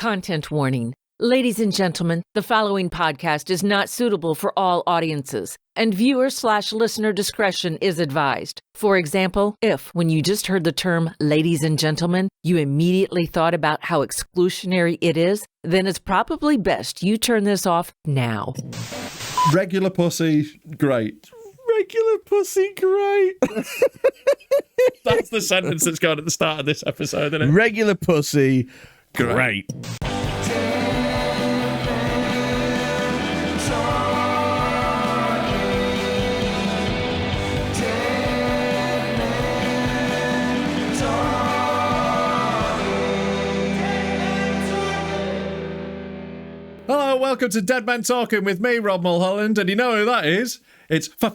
Content warning. Ladies and gentlemen, the following podcast is not suitable for all audiences, and viewer/listener discretion is advised. For example, if, when you just heard the term ladies and gentlemen, you immediately thought about how exclusionary it is, then it's probably best you turn this off now. Regular pussy, great. Regular pussy, great. That's the sentence that's going at the start of this episode, isn't it? Regular pussy, great. Hello, welcome to Dead Men Talking with me, Rob Mulholland, and you know who that is? It's cunt.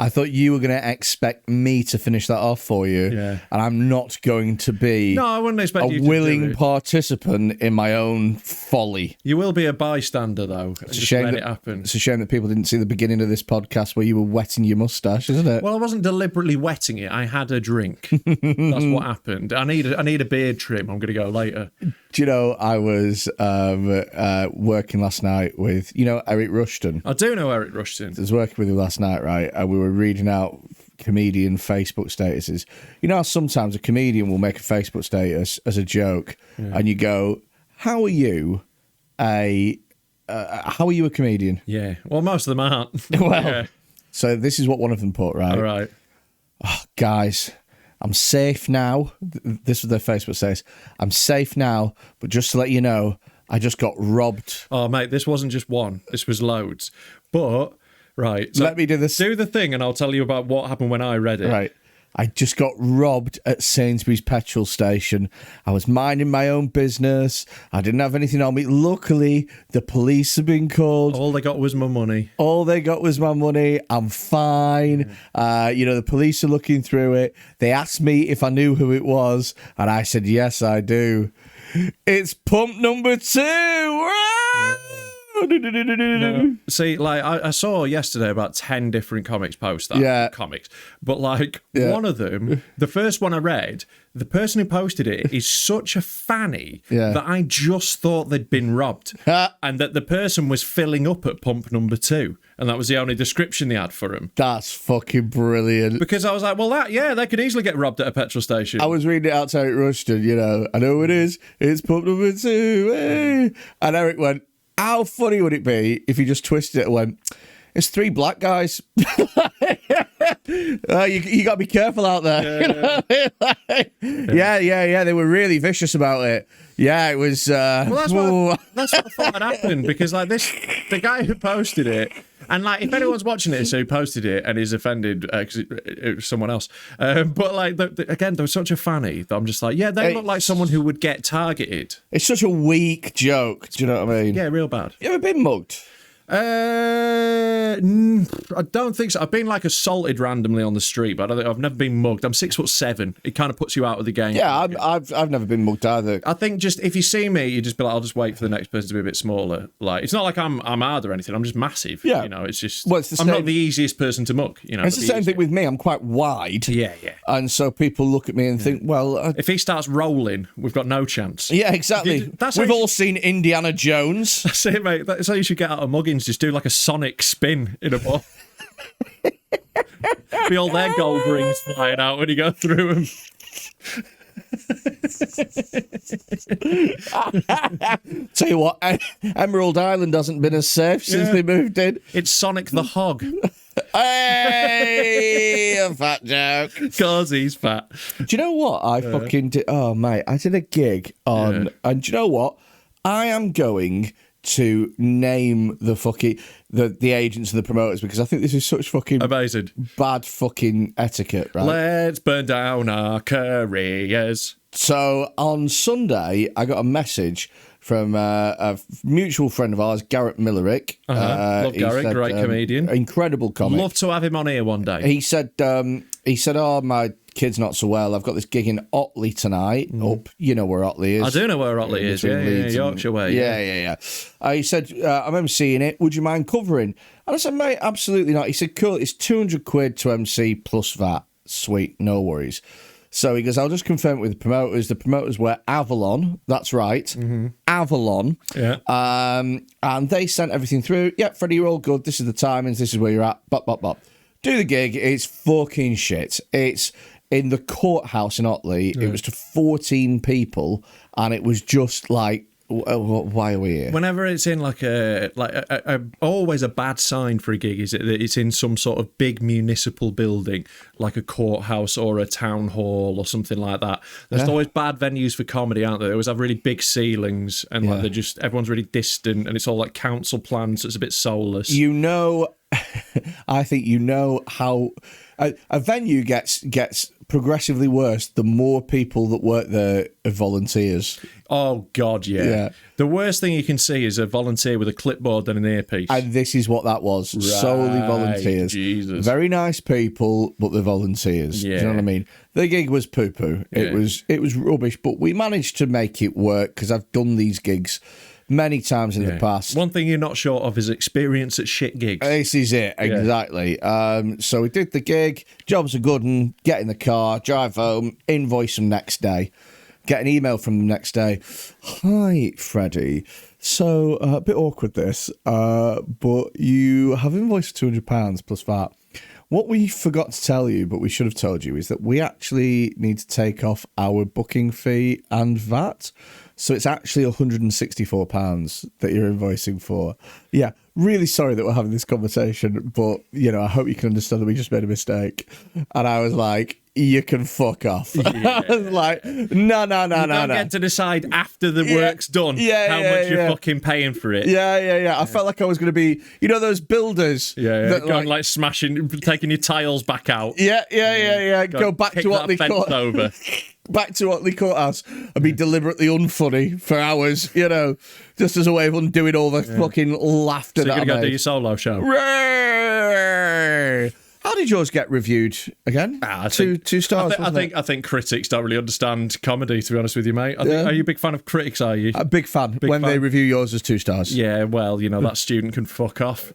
I thought you were going to expect me to finish that off for you, Yeah. and I'm not going to be No, I wouldn't expect a you to willing do it. participant in my own folly. You will be a bystander, though. It's a shame it happen. It's a shame that people didn't see the beginning of this podcast where you were wetting your moustache, isn't it? Well, I wasn't deliberately wetting it. I had a drink. That's what happened. I need a beard trim. I'm going to go later. Do you know, I was working last night with, Eric Rushton. I do know Eric Rushton. I was working with him last night, right? And we were reading out comedian Facebook statuses. You know how sometimes a comedian will make a Facebook status as a joke, and you go, "How are you a comedian?" Yeah. Well, most of them aren't. Well, Yeah. so this is what one of them put, right? All right. Oh, guys, I'm safe now. This was their Facebook status. I'm safe now, but just to let you know, I just got robbed. Oh, mate, this wasn't just one. This was loads. But, right. So Let me do this. Do the thing, and I'll tell you about what happened when I read it. Right. I just got robbed at Sainsbury's petrol station. I was minding my own business. I didn't have anything on me. Luckily, the police have been called. All they got was my money. All they got was my money. I'm fine. The police are looking through it. They asked me if I knew who it was, and I said, yes, I do. It's pump number 2. No. See, like, I saw yesterday about 10 different comics post that. Yeah. Comics. But, like, one of them, the first one I read, the person who posted it is such a fanny that I just thought they'd been robbed. And that the person was filling up at pump number 2. And that was the only description they had for him. That's fucking brilliant. Because I was like, well, they could easily get robbed at a petrol station. I was reading it out to Eric Rushton, I know who it is. It's pump number 2. Hey. And Eric went, how funny would it be if you just twisted it and went, it's 3 black guys. You got to be careful out there. Yeah. They were really vicious about it. Yeah, it was. Well, that's what I thought had happened, because like the guy who posted it, and like if anyone's watching it, so who posted it and is offended because it was someone else. But like again, there was such a fanny that I'm just like, yeah, they look like someone who would get targeted. It's such a weak joke. Do you know what I mean? Yeah, real bad. You ever been mugged? I don't think so. I've been like assaulted randomly on the street, but I've never been mugged. I'm 6'7". It kind of puts you out of the game. Yeah, I've never been mugged either. I think just if you see me, you just be like, I'll just wait for the next person to be a bit smaller. Like, it's not like I'm hard or anything. I'm just massive. Yeah, it's just it's I'm not the easiest person to mug. It's the same thing with me. I'm quite wide. Yeah. And so people look at me and think, well, if he starts rolling, we've got no chance. Yeah, exactly. We've all seen Indiana Jones. That's it, mate. That's how you should get out of muggings. Just do like a sonic spin in a ball. Be all their gold rings flying out when you go through them. Tell you what, Emerald Island hasn't been as safe since they moved in. It's Sonic the Hog. Hey, a fat joke. Because he's fat. Do you know what I fucking did? Oh, mate, I did a gig on... And do you know what? I am going to name the fucking... The agents and the promoters, because I think this is such fucking... Amazing. Bad fucking etiquette, right? Let's burn down our careers. So on Sunday, I got a message from a mutual friend of ours, Garrett Millerick. Love Garrett, said, great comedian. Incredible comic. Love to have him on here one day. He said, oh, my kid's not so well. I've got this gig in Otley tonight. Up, you know where Otley is. I do know where Otley is. Yeah, Yorkshire way. Yeah. He said, I remember seeing it. Would you mind covering? And I said, mate, absolutely not. He said, cool. It's £200 to MC plus VAT. Sweet, no worries. So he goes, I'll just confirm it with the promoters. The promoters were Avalon. That's right. Avalon. Yeah. And they sent everything through. Yep, Freddie, you're all good. This is the timings. This is where you're at. Bop, bop, bop. Do the gig. It's fucking shit. It's in the courthouse in Otley. It was to 14 people, and it was just like, why are we here? Whenever it's in like always a bad sign for a gig is that it's in some sort of big municipal building, like a courthouse or a town hall or something like that. There's always bad venues for comedy, aren't there? They always have really big ceilings and like they're just everyone's really distant and it's all like council plans, so it's a bit soulless. You know, I think you know how a venue gets progressively worse the more people that work there are volunteers. Oh, God, yeah. The worst thing you can see is a volunteer with a clipboard and an earpiece. And this is what that was. Right. Solely volunteers. Jesus. Very nice people, but they're volunteers. Yeah. Do you know what I mean? The gig was poo-poo. Yeah. It was rubbish, but we managed to make it work because I've done these gigs many times in the past. One thing you're not short of is experience at shit gigs. This is it, exactly. So we did the gig, job's a good one, get in the car, drive home, invoice them next day. Get an email from them next day. Hi, Freddie. So, a bit awkward this, but you have invoiced £200 plus VAT. What we forgot to tell you, but we should have told you, is that we actually need to take off our booking fee and VAT. So it's actually £164 that you're invoicing for. Yeah, really sorry that we're having this conversation, but, you know, I hope you can understand that we just made a mistake. And I was like, you can fuck off. I was like, no. You don't get to decide after the work's done how much you're fucking paying for it. Yeah. I felt like I was going to be, you know, those builders. That going like smashing, taking your tiles back out. Yeah. Go back to Otley Court. Over. Back to Otley Courthouse and be deliberately unfunny for hours, you know, just as a way of undoing all the fucking laughter. So you're going to go do your solo show. How did yours get reviewed again? Two stars. I think critics don't really understand comedy, to be honest with you, mate. Are you a big fan of critics, are you? A big fan. They review yours as 2 stars. Yeah, well, you know, that student can fuck off.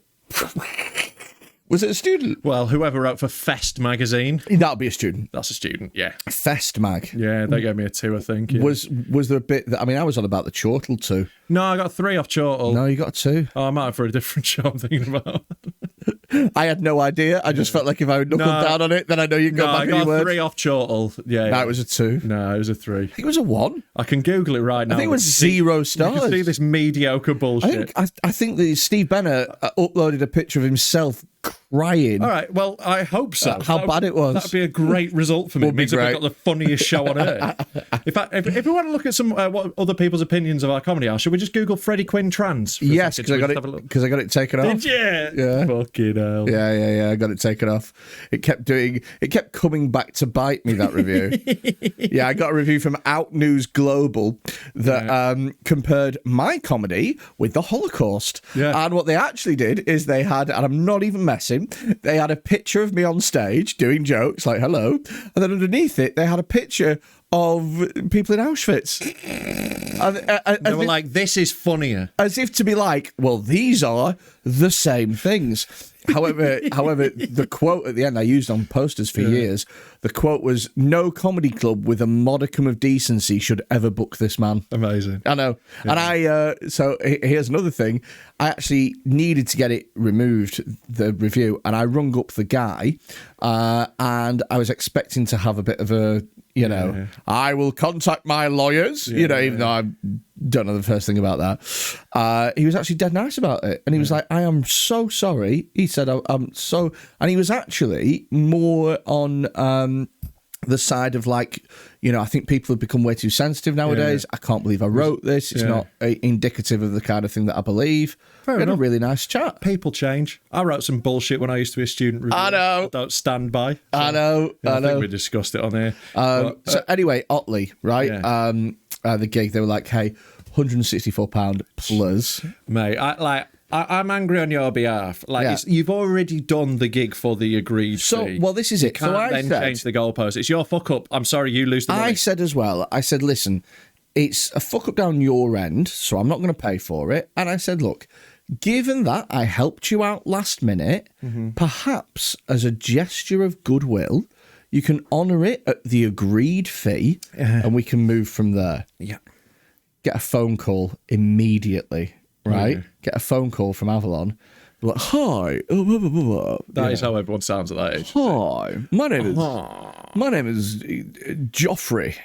Was it a student? Well, whoever wrote for Fest magazine. That'll be a student. That's a student, yeah. Fest mag. Yeah, they gave me a 2, I think. Yeah. Was there a bit that, I mean, I was on about the chortle too. No, I got 3 off chortle. No, you got 2. Oh, I might have for a different show I'm thinking about. I had no idea. I just felt like if I knuckled down on it, then I know you'd go back I got any 3 off chortle. Yeah. That was a 2. No, it was a 3. I think it was a 1. I can Google it right now. I think it was 0 stars. You can see this mediocre bullshit. I think that Steve Bennett uploaded a picture of himself crying. All right, well, I hope so. How bad it was. That'd be a great result for me. It means that we've got the funniest show on earth. In fact, if we want to look at some what other people's opinions of our comedy are, should we just Google Freddie Quinne trans? Yes, because I got it taken off. Did you? Yeah. Fucking hell. Yeah. I got it taken off. It kept coming back to bite me, that review. Yeah, I got a review from Out News Global that compared my comedy with the Holocaust. Yeah. And what they actually did is they had, and I'm not even messing, they had a picture of me on stage doing jokes like hello, and then underneath it they had a picture of people in Auschwitz. And they were like, this is funnier. As if to be like, well, these are the same things. However, the quote at the end I used on posters for years, the quote was, no comedy club with a modicum of decency should ever book this man. Amazing. I know. Yeah. And so here's another thing. I actually needed to get it removed, the review, and I rung up the guy and I was expecting to have a bit of a, I will contact my lawyers, even though I don't know the first thing about that. He was actually dead nice about it. And he was like, I am so sorry. He said, I'm so... And he was actually more on the side of like, I think people have become way too sensitive nowadays. I can't believe I wrote this. It's not indicative of the kind of thing that I believe. We had a really nice chat. People change. I wrote some bullshit when I used to be a student reviewer. I know. I don't stand by. So, I know. I think we discussed it on here. So anyway, Otley, right? Yeah. The gig, they were like, hey, £164 plus. Mate, I'm angry on your behalf. You've already done the gig for the agreed fee. Well, this is it. You can't then change the goalpost. It's your fuck up. I'm sorry, you lose the money. I said as well, listen, it's a fuck up down your end, so I'm not going to pay for it. And I said, look, given that I helped you out last minute, perhaps as a gesture of goodwill, you can honour it at the agreed fee, and we can move from there. Yeah. Get a phone call immediately, right? Yeah. Get a phone call from Avalon. Like, hi. That is how everyone sounds at that age. Hi. My name is Joffrey.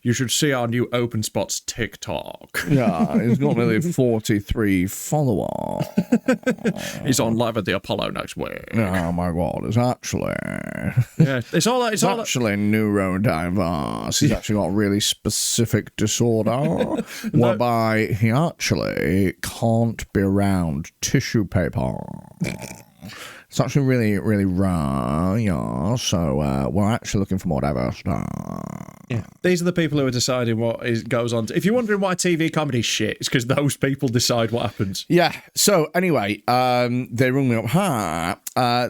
You should see our new Open Spots TikTok. Yeah, he's got nearly 43 followers. He's on live at the Apollo next week. Oh my god, it's actually It's all that. actually neurodiverse. He's actually got a really specific disorder whereby he actually can't be around tissue paper. It's actually really, really rare, yeah. So we're actually looking for more diversity. Yeah. These are the people who are deciding what goes on. If you're wondering why TV comedy's shit, it's because those people decide what happens. Yeah. So anyway, they rung me up.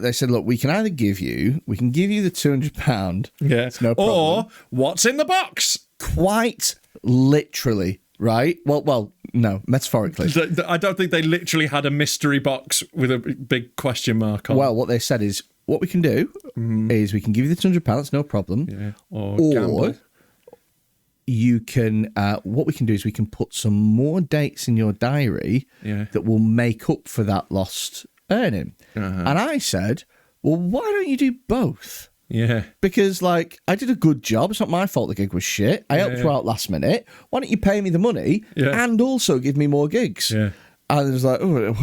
They said, look, we can give you the £200. Yeah. It's no problem. Or what's in the box? Quite literally, right? Well, no, metaphorically. I don't think they literally had a mystery box with a big question mark on. Well, what they said is, what we can do is we can give you the £200, no problem. Yeah. Or gamble. You can, what we can do is we can put some more dates in your diary that will make up for that lost earning. And I said, well, why don't you do both? Yeah. Because, like, I did a good job. It's not my fault the gig was shit. I helped you out last minute. Why don't you pay me the money and also give me more gigs? Yeah. And it was like, and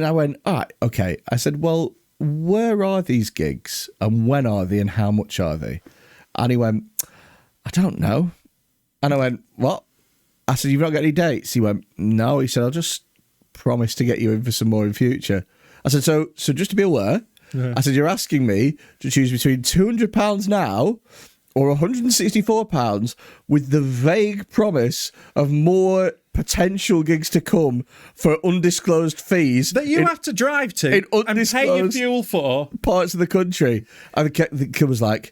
I went, all right, okay. I said, well, where are these gigs and when are they and how much are they? And he went, I don't know. And I went, what? I said, you've not got any dates? He went, no. He said, I'll just promise to get you in for some more in future. I said, so just to be aware, I said, you're asking me to choose between £200 now or £164 with the vague promise of more potential gigs to come for undisclosed fees that you have to drive to and pay your fuel for parts of the country. And the kid was like,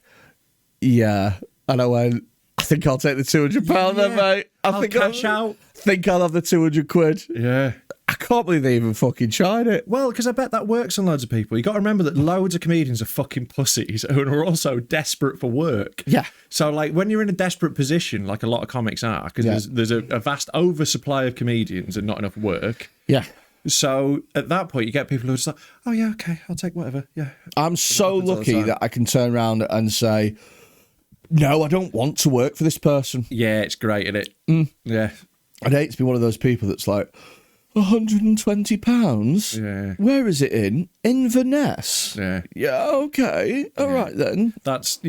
yeah. And I went, I think I'll take the £200 then, mate. I'll cash out. Think I'll have the £200. Yeah. I can't believe they even fucking tried it. Well, because I bet that works on loads of people. You got to remember that loads of comedians are fucking pussies who are also desperate for work. Yeah. So, like, when you're in a desperate position, like a lot of comics are, because there's a vast oversupply of comedians and not enough work. Yeah. So at that point, you get people who are just like, oh, yeah, okay, I'll take whatever. Yeah. I'm so lucky that I can turn around and say, no, I don't want to work for this person. Yeah, it's great, isn't it? Yeah. I'd hate to be one of those people that's like, £120? Yeah. Where is it in? Inverness? Yeah. Yeah, okay. All right, then. That's,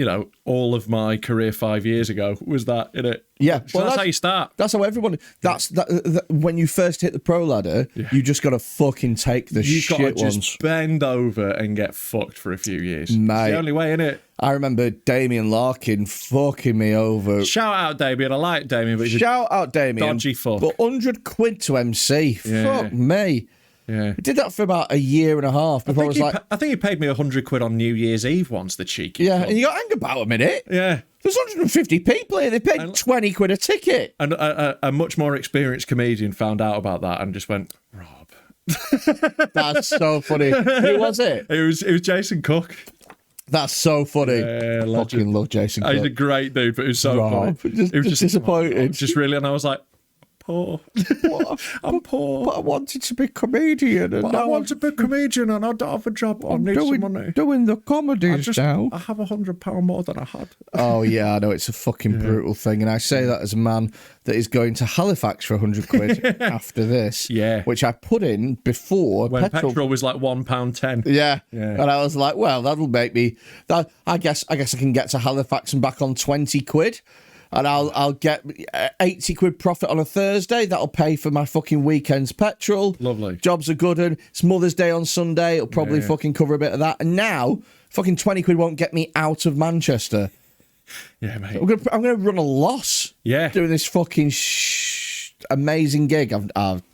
all of my career 5 years ago was that, innit? Yeah. So that's how you start. That's how everyone... That when you first hit the pro ladder, you just got to fucking take the shit ones. You've got to just bend over and get fucked for a few years. Mate. It's the only way, innit? I remember Damien Larkin fucking me over. Shout out Damien. I like Damien, but Shout out Damien. Dodgy fuck. But £100 to MC. Yeah. Fuck me. Yeah. We did that for about a year and a half before I was like... I think he paid me £100 on New Year's Eve once, the cheeky. Yeah, cunt. and you got angry about a minute. Yeah. There's 150 people here. They paid £20 a ticket. And a much more experienced comedian found out about that and just went, Rob. That's so funny. Who was it? It was Jason Cook. That's so funny. Yeah, fucking love Jason Cook. He's a great dude, but it was so funny. It was just disappointed. Just really, and I was like, poor. I'm poor. But I wanted to be a comedian. And I want to be a comedian and I don't have a job. I need some money. Doing the comedies now. I have £100 more than I had. Oh, yeah, I know. It's a fucking brutal thing. And I say that as a man that is going to Halifax for £100 after this. Yeah. Which I put in before when petrol was like £1.10. Yeah. And I was like, well, that'll make me... I guess I can get to Halifax and back on £20. And I'll get £80 profit on a Thursday. That'll pay for my fucking weekend's petrol. Lovely. Jobs are good. And it's Mother's Day on Sunday. It'll probably fucking cover a bit of that. And now, fucking £20 won't get me out of Manchester. Yeah, mate. I'm gonna run a loss. Yeah. Doing this fucking amazing gig. I've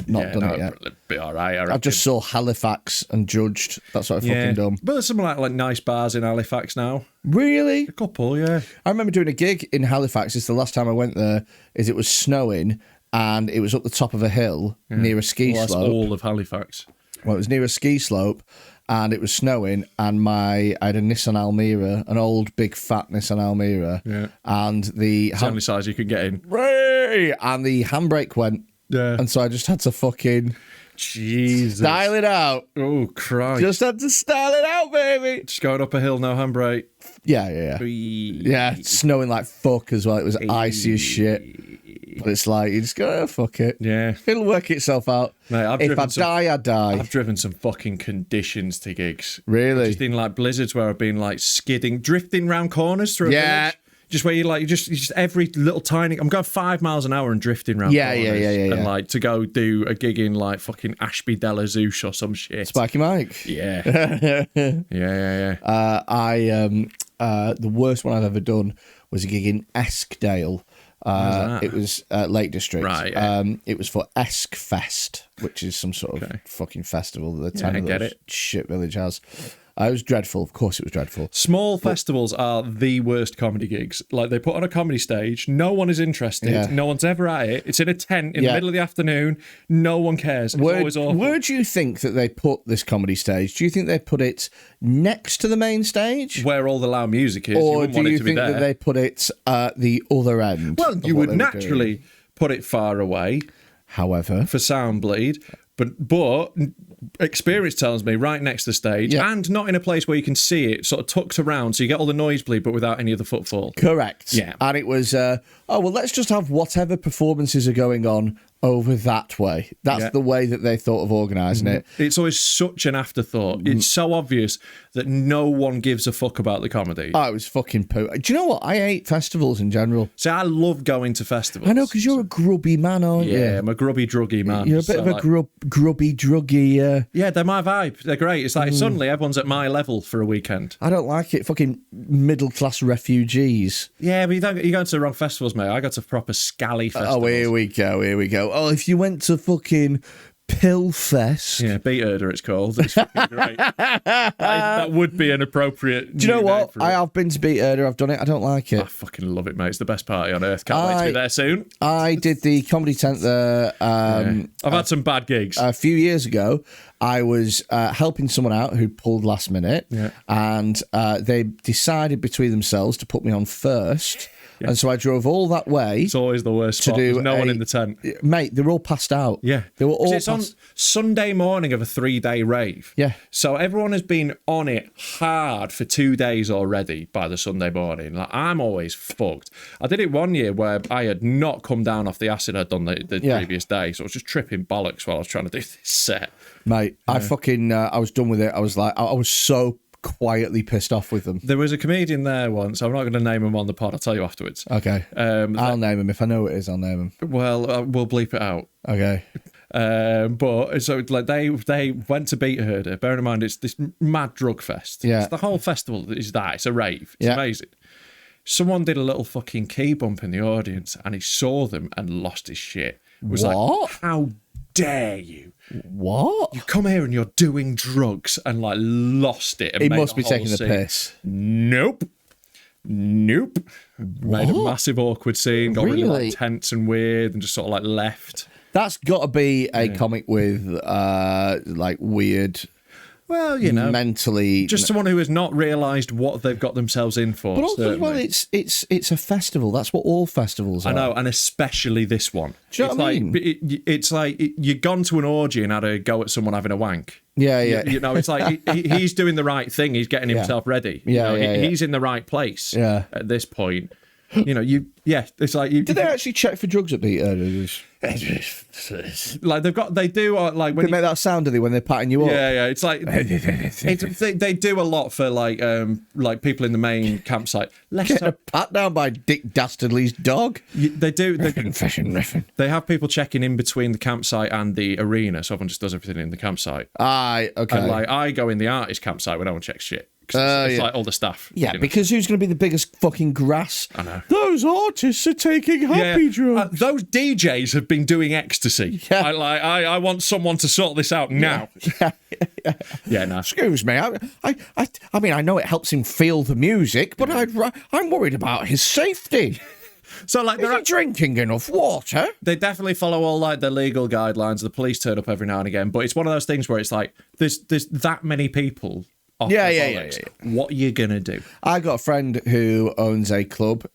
not done it yet. It'll be all right. I've just saw Halifax and judged. That's what I've fucking done. But there's some like nice bars in Halifax now. Really? A couple, yeah. I remember doing a gig in Halifax. It's the last time I went there. It was snowing and it was up the top of a hill near a ski slope. That's all of Halifax. Well, it was near a ski slope. and it was snowing, and I had a Nissan Almera, an old big fat Nissan Almera, and it's the only size you could get in. And the handbrake went, and so I just had to fucking style it out. Oh, Christ. Just had to style it out, baby. Just going up a hill, no handbrake. Yeah. Yeah, snowing like fuck as well. It was icy as shit. But it's like, you just go, oh, fuck it. Yeah. It'll work itself out. Mate, if I die, I die. I've driven some fucking conditions to gigs. Really? Just in like blizzards where I've been like skidding, drifting round corners through a village. Just where you just every little tiny. I'm going 5 miles an hour and drifting round corners. Yeah. And like to go do a gig in like fucking Ashby de la Zouche or some shit. Spiky Mike. Yeah. The worst one I've ever done was a gig in Eskdale. It was Lake District. Right. Yeah. It was for Esk Fest, which is some sort of fucking festival that the town of those shit village has. It was dreadful. Of course it was dreadful. Small festivals are the worst comedy gigs. Like, they put on a comedy stage, no one is interested, no one's ever at it. It's in a tent in the middle of the afternoon, no one cares. It's always awful. Where do you think that they put this comedy stage? Do you think they put it next to the main stage? Where all the loud music is, or you do you think that they put it at the other end? Well, you would naturally put it far away. However, for sound bleed, but experience tells me right next to the stage, and not in a place where you can see it, sort of tucked around, so you get all the noise bleed, but without any of the footfall. Correct. Yeah. And it was, let's just have whatever performances are going on over that way. That's the way that they thought of organising it. It's always such an afterthought. It's so obvious that no one gives a fuck about the comedy. Oh, it was fucking poo. Do you know what? I hate festivals in general. See, I love going to festivals. I know, because you're a grubby man, aren't you? Yeah, I'm a grubby, druggy man. You're a bit of a grubby, druggy... Yeah, they're my vibe. They're great. It's like suddenly everyone's at my level for a weekend. I don't like it. Fucking middle-class refugees. Yeah, but you're going to the wrong festivals, mate. I go to proper scally festivals. Oh, here we go. Oh, if you went to fucking Pillfest. Yeah, Beat Herder it's called. It's fucking great. that would be an appropriate... Do you know what? I have been to Beat Herder. I've done it. I don't like it. I fucking love it, mate. It's the best party on earth. Can't wait to be there soon. I did the comedy tent there. I've had some bad gigs. A few years ago, I was helping someone out who pulled last minute, and they decided between themselves to put me on first. Yeah. And so I drove all that way. It's always the worst spot. There's no one in the tent. Mate, they were all passed out. Yeah. They were all on Sunday morning of a 3-day rave. Yeah. So everyone has been on it hard for 2 days already by the Sunday morning. Like, I'm always fucked. I did it one year where I had not come down off the acid I'd done the previous day. So I was just tripping bollocks while I was trying to do this set. Mate, I was done with it. I was like, I was so quietly pissed off with them. There was a comedian there once. I'm not going to name him on the pod. I'll tell you afterwards. Okay. I'll name him. If I know who it is, I'll name him. Well, we'll bleep it out. Okay. But so like they went to Beat Herder. Bear in mind, it's this mad drug fest. Yeah. It's the whole festival is that. It's a rave. It's amazing. Someone did a little fucking key bump in the audience, and he saw them and lost his shit. It was like, how dare you? What? You come here and you're doing drugs, and like lost it. And he must be taking the piss. Nope. What? Made a massive awkward scene. Got really like tense and weird, and just sort of like left. That's got to be a comic with like weird. Well, you know, mentally, just someone who has not realised what they've got themselves in for. But also, well, it's a festival. That's what all festivals are. I know, and especially this one. Do you know what I mean? It's like you've gone to an orgy and had a go at someone having a wank. Yeah. You know, it's like he's doing the right thing. He's getting himself ready. He's in the right place. Yeah. At this point, you know, it's like. Did they actually check for drugs at Beat Herder? Like they do like when they make that sound, do they, when they're patting you up? Yeah. It's like they do a lot for like people in the main campsite. Get a pat down by Dick Dastardly's dog. They do. Riffing. They have people checking in between the campsite and the arena, so everyone just does everything in the campsite. Aye, okay. And like I go in the artist campsite where no one checks shit. It's like all the staff. Yeah, because who's going to be the biggest fucking grass? I know. Those artists are taking happy drugs. Those DJs have been doing ecstasy. Yeah. I want someone to sort this out now. Yeah, no. Excuse me. I mean, I know it helps him feel the music, but I'm worried about his safety. So like Is he drinking enough water? they definitely follow all like the legal guidelines. The police turn up every now and again, but it's one of those things where it's like there's that many people. Yeah. What are you gonna do? I got a friend who owns a club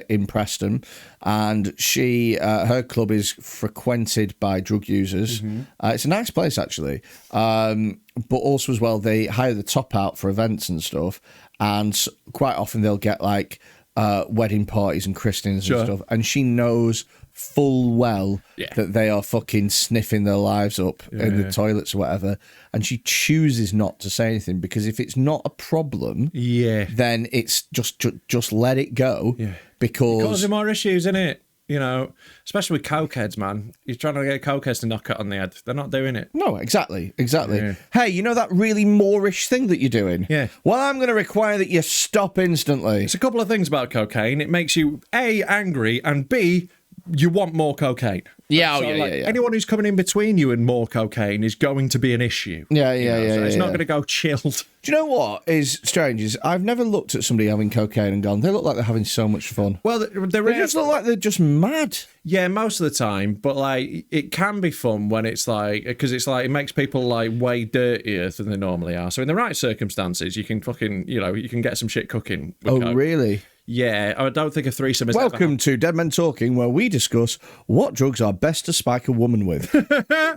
in Preston, and her club is frequented by drug users. It's a nice place actually, but also as well they hire the top out for events and stuff, and quite often they'll get like wedding parties and christenings and stuff, and she knows full well that they are fucking sniffing their lives up in the toilets or whatever, and she chooses not to say anything because if it's not a problem, then it's just let it go because causing more issues, isn't it? You know, especially with cokeheads, man. You're trying to get cokeheads to knock it on the head. They're not doing it. No, exactly. Yeah. Hey, you know that really Moorish thing that you're doing? Yeah. Well, I'm going to require that you stop instantly. It's a couple of things about cocaine. It makes you A, angry, and B, you want more cocaine. Yeah, So, anyone who's coming in between you and more cocaine is going to be an issue. Yeah. So it's not going to go chilled. Do you know what is strange? Is I've never looked at somebody having cocaine and gone, they look like they're having so much fun. Well, They just look like they're just mad. Yeah, most of the time, but like it can be fun when it's like because it's like it makes people like way dirtier than they normally are. So in the right circumstances, you can fucking you can get some shit cooking. With coke. Really? Yeah, I don't think a threesome is. Welcome to Dead Men Talking, where we discuss what drugs are best to spike a woman with.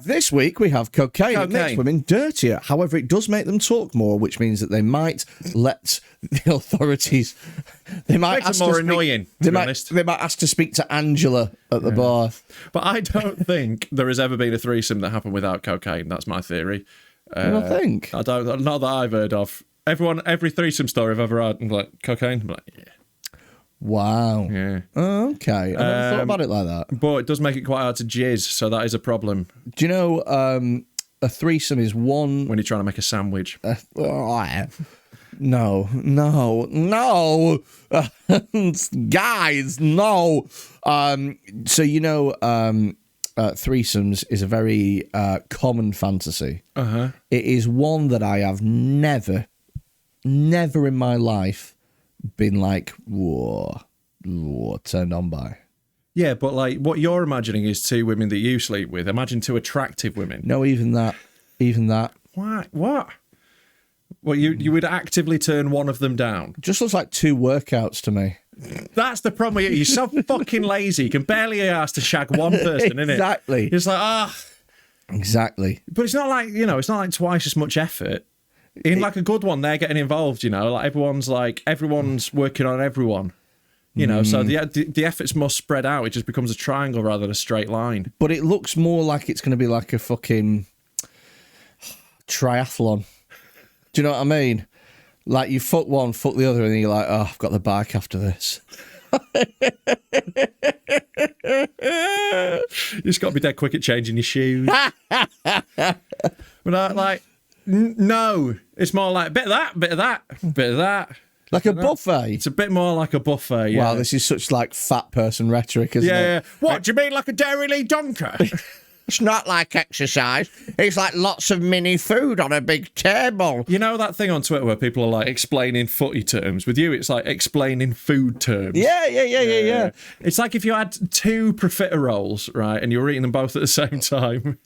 This week we have cocaine. It makes women dirtier. However, it does make them talk more, which means that they might let the authorities. They might makes ask it more to speak, annoying. They might ask to speak to Angela at the bar. But I don't think there has ever been a threesome that happened without cocaine. That's my theory. I think. I don't. Not that I've heard of. Every threesome story I've ever had, I'm like cocaine. I'm like, yeah. Wow. Yeah. Oh, okay. I never thought about it like that. But it does make it quite hard to jizz, so that is a problem. Do you know a threesome is one... When you're trying to make a sandwich. No. Guys, no. So, threesomes is a very common fantasy. Uh-huh. It is one that I have never in my life been like, whoa, turned on by. Yeah, but like what you're imagining is two women that you sleep with. Imagine two attractive women. No, even that. What? Well, you would actively turn one of them down. Just looks like two workouts to me. That's the problem with you. You're so fucking lazy. You can barely ask to shag one person, innit? Exactly. It's like, Exactly. But it's not like, it's not like twice as much effort. In like a good one, they're getting involved, like everyone's working on everyone. So the effort's more spread out. It just becomes a triangle rather than a straight line. But it looks more like it's going to be like a fucking triathlon. Do you know what I mean? Like you fuck one, fuck the other, and then you're like, oh, I've got the bike after this. You just got to be dead quick at changing your shoes. But no, it's more like a bit of that, bit of that, bit of that. Like a buffet. It's a bit more like a buffet, yeah. Wow, this is such like fat person rhetoric, isn't it? Yeah. What, do you mean like a Dairy Lee Donker? It's not like exercise. It's like lots of mini food on a big table. You know that thing on Twitter where people are like explaining footy terms? With you, it's like explaining food terms. Yeah. It's like if you had two profiteroles, right, and you were eating them both at the same time.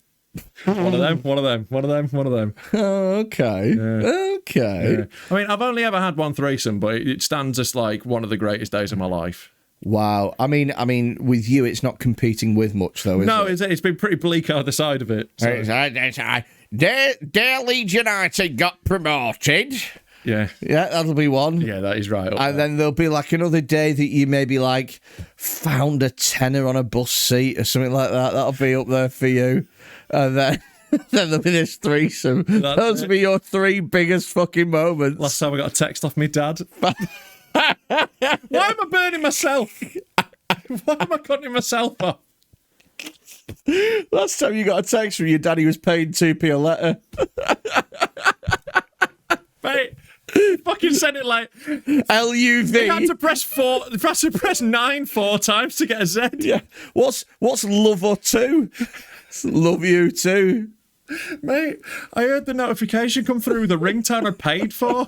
One of them. Okay. Yeah. I mean, I've only ever had one threesome, but it stands as like one of the greatest days of my life. Wow. I mean, with you, it's not competing with much, though, is it? It's been pretty bleak either side of it. So. Dale Leeds United got promoted. Yeah, that'll be one. Yeah, that is right. And then there'll be like another day that you maybe like found a tenner on a bus seat or something like that. That'll be up there for you. And then there'll be this threesome. Those will be your three biggest fucking moments. Last time I got a text off my dad. Why am I burning myself? Why am I cutting myself off? Last time you got a text from your daddy was paying 2p a letter. Mate, fucking sent it like LUV. You had to press 9 4 times to get a Z. Yeah. What's love or two? Love you too. Mate, I heard the notification come through with the ringtone I paid for.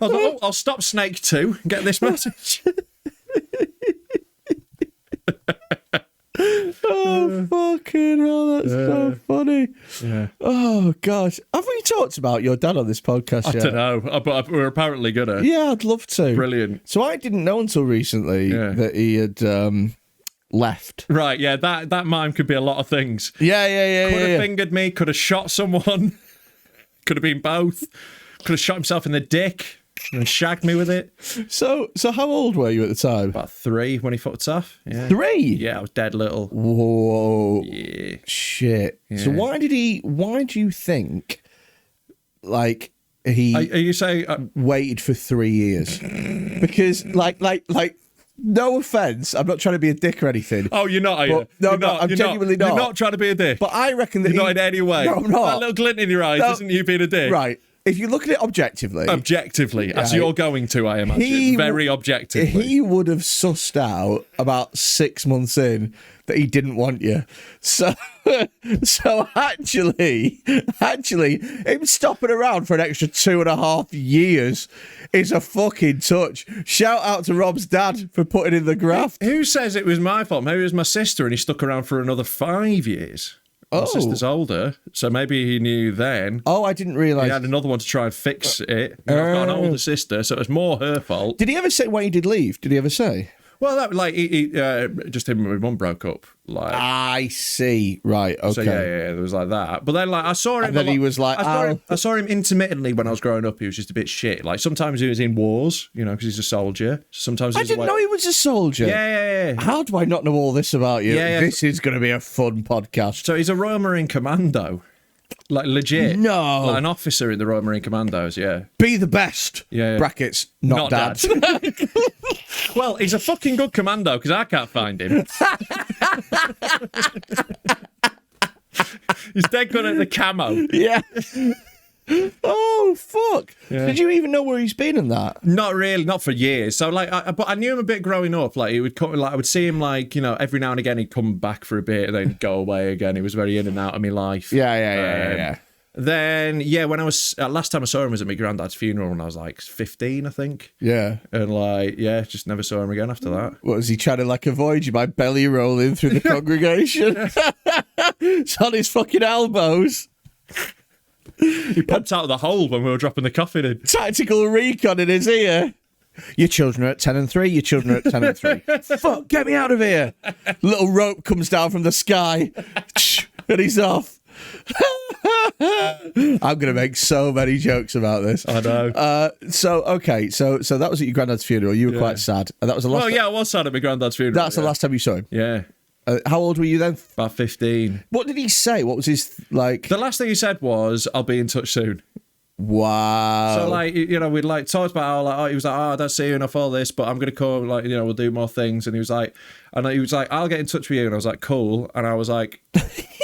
I was like, oh, I'll stop Snake 2 and get this message. Oh, fucking hell, that's so funny. Yeah. Oh, gosh. Have we talked about your dad on this podcast yet? I don't know, but we're apparently gonna. Yeah, I'd love to. Brilliant. So I didn't know until recently that he had left. Right, yeah, that mime could be a lot of things. Yeah. Could have fingered me, could have shot someone, could have been both, could have shot himself in the dick and shagged me with it. So how old were you at the time? About 3 when he fucked off. Yeah. 3? Yeah, I was dead little. Whoa. Yeah. Shit. Yeah. So why do you think, like, he Are you saying... waited for 3 years? Because, like, no offence, I'm not trying to be a dick or anything. oh, you're not, are you? No, You're no, I'm genuinely not. You're not trying to be a dick. But I reckon that You're not in any way. No, I'm not. That little glint in your eyes isn't you being a dick. Right. If you look at it objectively, As you're going to, I imagine. Very objectively. he would have sussed out about 6 months in that he didn't want you. So actually, him stopping around for an extra 2.5 years is a fucking touch. Shout out to Rob's dad for putting in the graft. Who says it was my fault? Maybe it was my sister and he stuck around for another 5 years. My sister's older, so maybe he knew then. Oh, I didn't realise. He had another one to try and fix it. I've got an older sister, so it was more her fault. Did he ever say why he did leave? Did he ever say? Well, that he just him and my mum broke up. Like, I see. Right. Okay. so yeah, there was like that. But then, like, I saw him. And then he was like, I saw him intermittently when I was growing up. He was just a bit shit. Like sometimes he was in wars, because he's a soldier. Sometimes I didn't know he was a soldier. Yeah. How do I not know all this about you? Yeah. This is going to be a fun podcast. So he's a Royal Marine Commando. Like legit. No. Like an officer in the Royal Marine Commandos, yeah. Be the best. Yeah. Brackets, not dad. Well, he's a fucking good commando because I can't find him. He's dead good at the camo. Yeah. Oh, fuck. Yeah. Did you even know where he's been in that? Not really, not for years. So, like, but I knew him a bit growing up. Like, he would come, like, I would see him, like, every now and again he'd come back for a bit and then go away again. He was very in and out of my life. Yeah. Then, when I was, last time I saw him was at my granddad's funeral when I was like 15, I think. Yeah. And like, just never saw him again after that. What was he trying to like avoid you by belly rolling through the congregation? It's on his fucking elbows. He popped out of the hole when we were dropping the coffin in. Tactical recon in his ear. Your children are at 10 and 3. Your children are at 10 and 3. Fuck, get me out of here. Little rope comes down from the sky. And he's off. I'm going to make so many jokes about this. I know. So that was at your granddad's funeral. You were quite sad. And that was the last. Well, I was sad at my granddad's funeral. That's the last time you saw him. Yeah. How old were you then? About 15. What did he say? What was his like? The last thing he said was, "I'll be in touch soon." Wow. So like, we'd like talked about how like, he was like, I don't see you enough all this, but I'm gonna come, like, we'll do more things. And he was like, I'll get in touch with you. And I was like, cool. And I was like,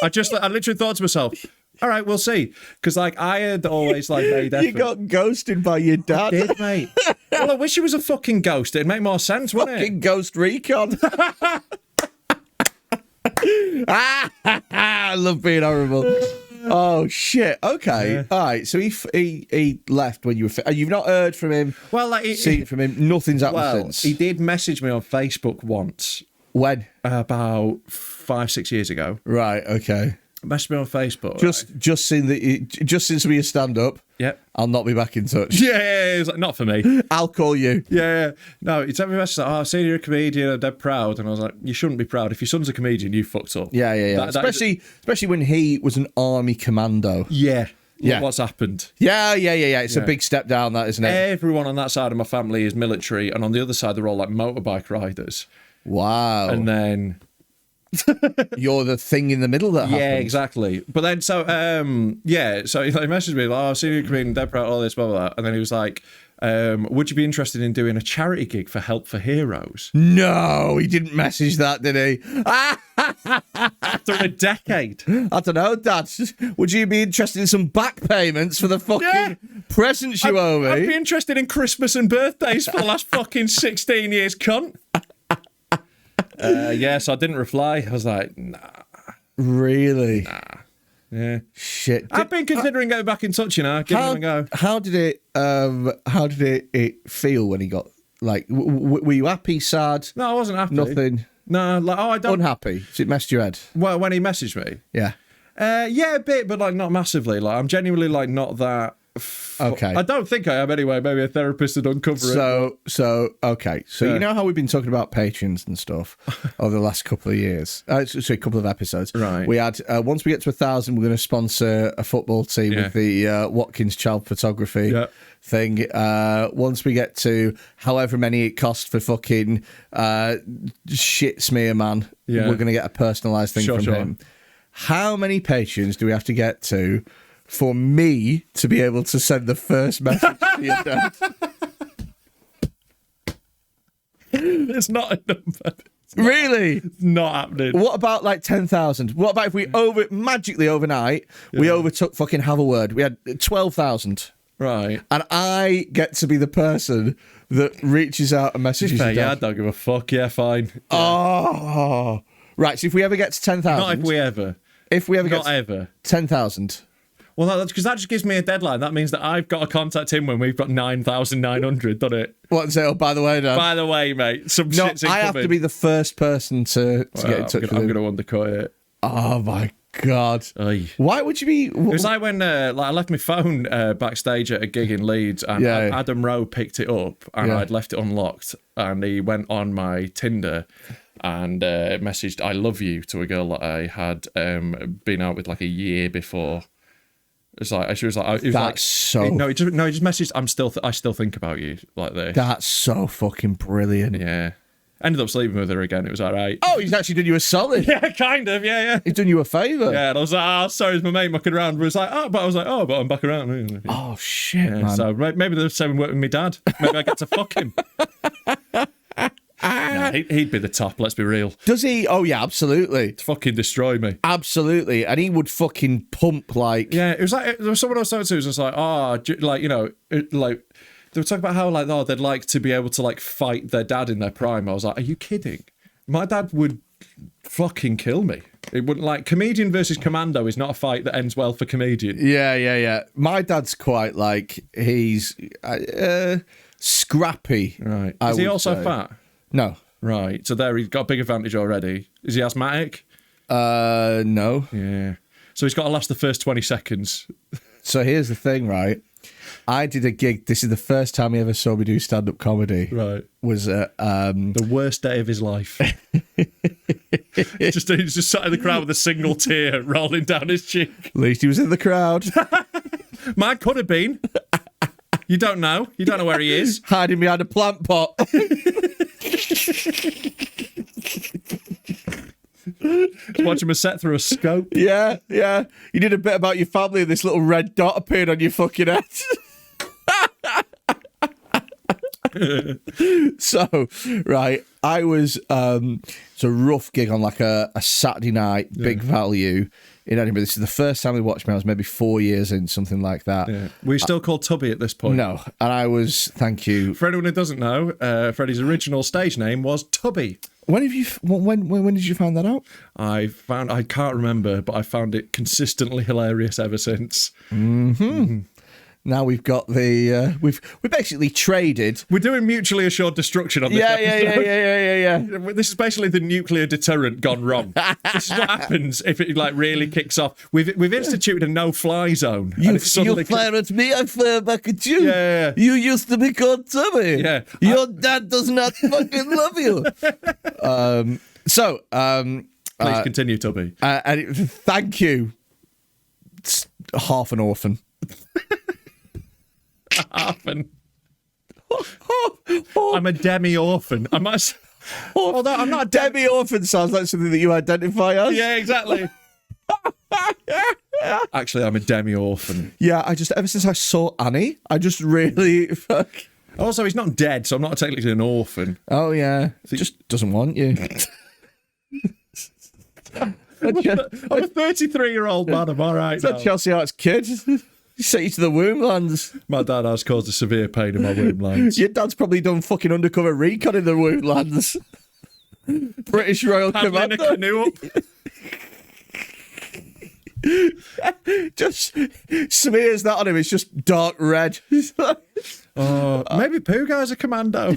I literally thought to myself, all right, we'll see. Because like I had always like made effort. You got ghosted by your dad. I did, mate. Well, I wish he was a fucking ghost. It'd make more sense, wouldn't it? Fucking ghost recon. I love being horrible. Oh shit. Okay. Yeah. All right. So he left when you were. You've not heard from him. Well, like seen from him. Nothing's happened since. He did message me on Facebook once. When? About 5-6 years ago. Right. Okay. Messaged me on Facebook. Just since we stand up. Yep. I'll not be back in touch. Yeah. It was like, not for me. I'll call you. Yeah. No, he sent me a message like, I've seen you're a comedian, I'm dead proud. And I was like, you shouldn't be proud. If your son's a comedian, you fucked up. Yeah. Especially when he was an army commando. Yeah. Yeah. What's happened? Yeah. It's a big step down, that, isn't it? Everyone on that side of my family is military, and on the other side, they're all like motorbike riders. Wow. And then you're the thing in the middle that happens. Yeah, exactly. But then, so he like messaged me like, "Oh, I've seen you comedian, dead proud, all this, blah blah blah." And then he was like, "Would you be interested in doing a charity gig for Help for Heroes?" No, he didn't message that, did he? After a decade. I don't know, Dad. Would you be interested in some back payments for the fucking presents you owe me? I'd be interested in Christmas and birthdays for the last fucking 16 years, cunt. So I didn't reply. I was like, nah. Really? Nah. Yeah. Shit. I've been considering getting back in touch, you know. Give him a go. How did it feel when he got, like, were you happy, sad? No, I wasn't happy. Nothing? No, like, I don't... Unhappy? So it messed your head? Well, when he messaged me? Yeah. Yeah, a bit, but, like, not massively. Like, I'm genuinely, like, not that... Okay. I don't think I am anyway. Maybe a therapist would uncover it. So you know how we've been talking about patrons and stuff over the last couple of years? Sorry, a couple of episodes. Right. We had, once we get to 1,000, we're going to sponsor a football team with the Watkins Child Photography thing. Once we get to however many it costs for fucking shit smear man, we're going to get a personalised thing from him. How many patrons do we have to get to for me to be able to send the first message to your dad? It's not a number. Really? It's not happening. What about like 10,000? What about if we magically overnight, we overtook fucking Have a Word? We had 12,000. Right. And I get to be the person that reaches out and messages your dad. Yeah, I don't give a fuck. Yeah, fine. Yeah. Oh. Right, so if we ever get to 10,000. Not if we ever. If we ever Not get ever. 10,000. Well, that's because that just gives me a deadline. That means that I've got to contact him when we've got 9,900, doesn't it? What and say, oh, by the way, Dad. By the way, mate, some shit's incoming. I have to be the first person to get in touch with him. I'm going to undercut it. Oh, my God. Aye. Why would you be... It was like when I left my phone backstage at a gig in Leeds, and Adam Rowe picked it up, and I'd left it unlocked, and he went on my Tinder and messaged "I love you" to a girl that I had been out with like a year before. It's like she was like, he just messaged, I still think about you, like this. That's so fucking brilliant. Yeah. Ended up sleeping with her again. It was all right. Oh, he's actually done you a solid. Yeah, kind of. Yeah. He's done you a favour. Yeah, and I was like, oh, sorry, it's my mate mucking around. But it was like, but I'm back around. Oh, shit, man. So maybe they're saying work with my dad. Maybe I get to fuck him. No, he'd be the top, let's be real. Does he? Oh, yeah, absolutely. To fucking destroy me. Absolutely. And he would fucking pump like... Yeah, it was like, there was someone I was talking to who was just like, like, you know, like, they were talking about how, like, they'd like to be able to, like, fight their dad in their prime. I was like, are you kidding? My dad would fucking kill me. It wouldn't, like, comedian versus commando is not a fight that ends well for comedian. Yeah. My dad's quite, like, he's scrappy. Right. Is he also fat? No. Right. So there, he's got a big advantage already. Is he asthmatic? No. Yeah. So he's got to last the first 20 seconds. So here's the thing, right? I did a gig. This is the first time he ever saw me do stand-up comedy. Right. Was the worst day of his life. He's just sat in the crowd with a single tear rolling down his cheek. At least he was in the crowd. Mine could have been. You don't know. You don't know where he is. Hiding behind a plant pot. Just watch him a set through a scope. Yeah. You did a bit about your family and this little red dot appeared on your fucking head. So, right, I was, it's a rough gig on like a Saturday night, big value in Edinburgh. This is the first time they watched me. I was maybe 4 years in, something like that. Yeah. Were you still called Tubby at this point? No, and I was, thank you. For anyone who doesn't know, Freddie's original stage name was Tubby. When did you find that out? I can't remember, but I found it consistently hilarious ever since. Mm-hmm. Now we've got the we basically traded. We're doing mutually assured destruction on this episode. Yeah. This is basically the nuclear deterrent gone wrong. This is what happens if it like really kicks off. We've instituted a no-fly zone. You fire at me, I fire back at you. Yeah. You used to be called Tommy. Yeah. Your dad does not fucking love you. Please continue, Tubby. Thank you. It's half an orphan. Orphan. I'm a demi-orphan. I'm not a demi-orphan. Sounds like something that you identify as. Yeah, exactly. Actually, I'm a demi-orphan. Yeah, ever since I saw Annie, I just really fuck. Also, he's not dead, so I'm not technically an orphan. Oh yeah, he just doesn't want you. I'm a 33-year-old man. I'm all right. It's that Chelsea Arts kid. He sent you to the Womblands. My dad has caused a severe pain in my Womblands. Your dad's probably done fucking undercover recon in the Womblands. British Royal Commander. A canoe up. Just smears that on him. It's just dark red. Maybe Pooh Guy's a commando.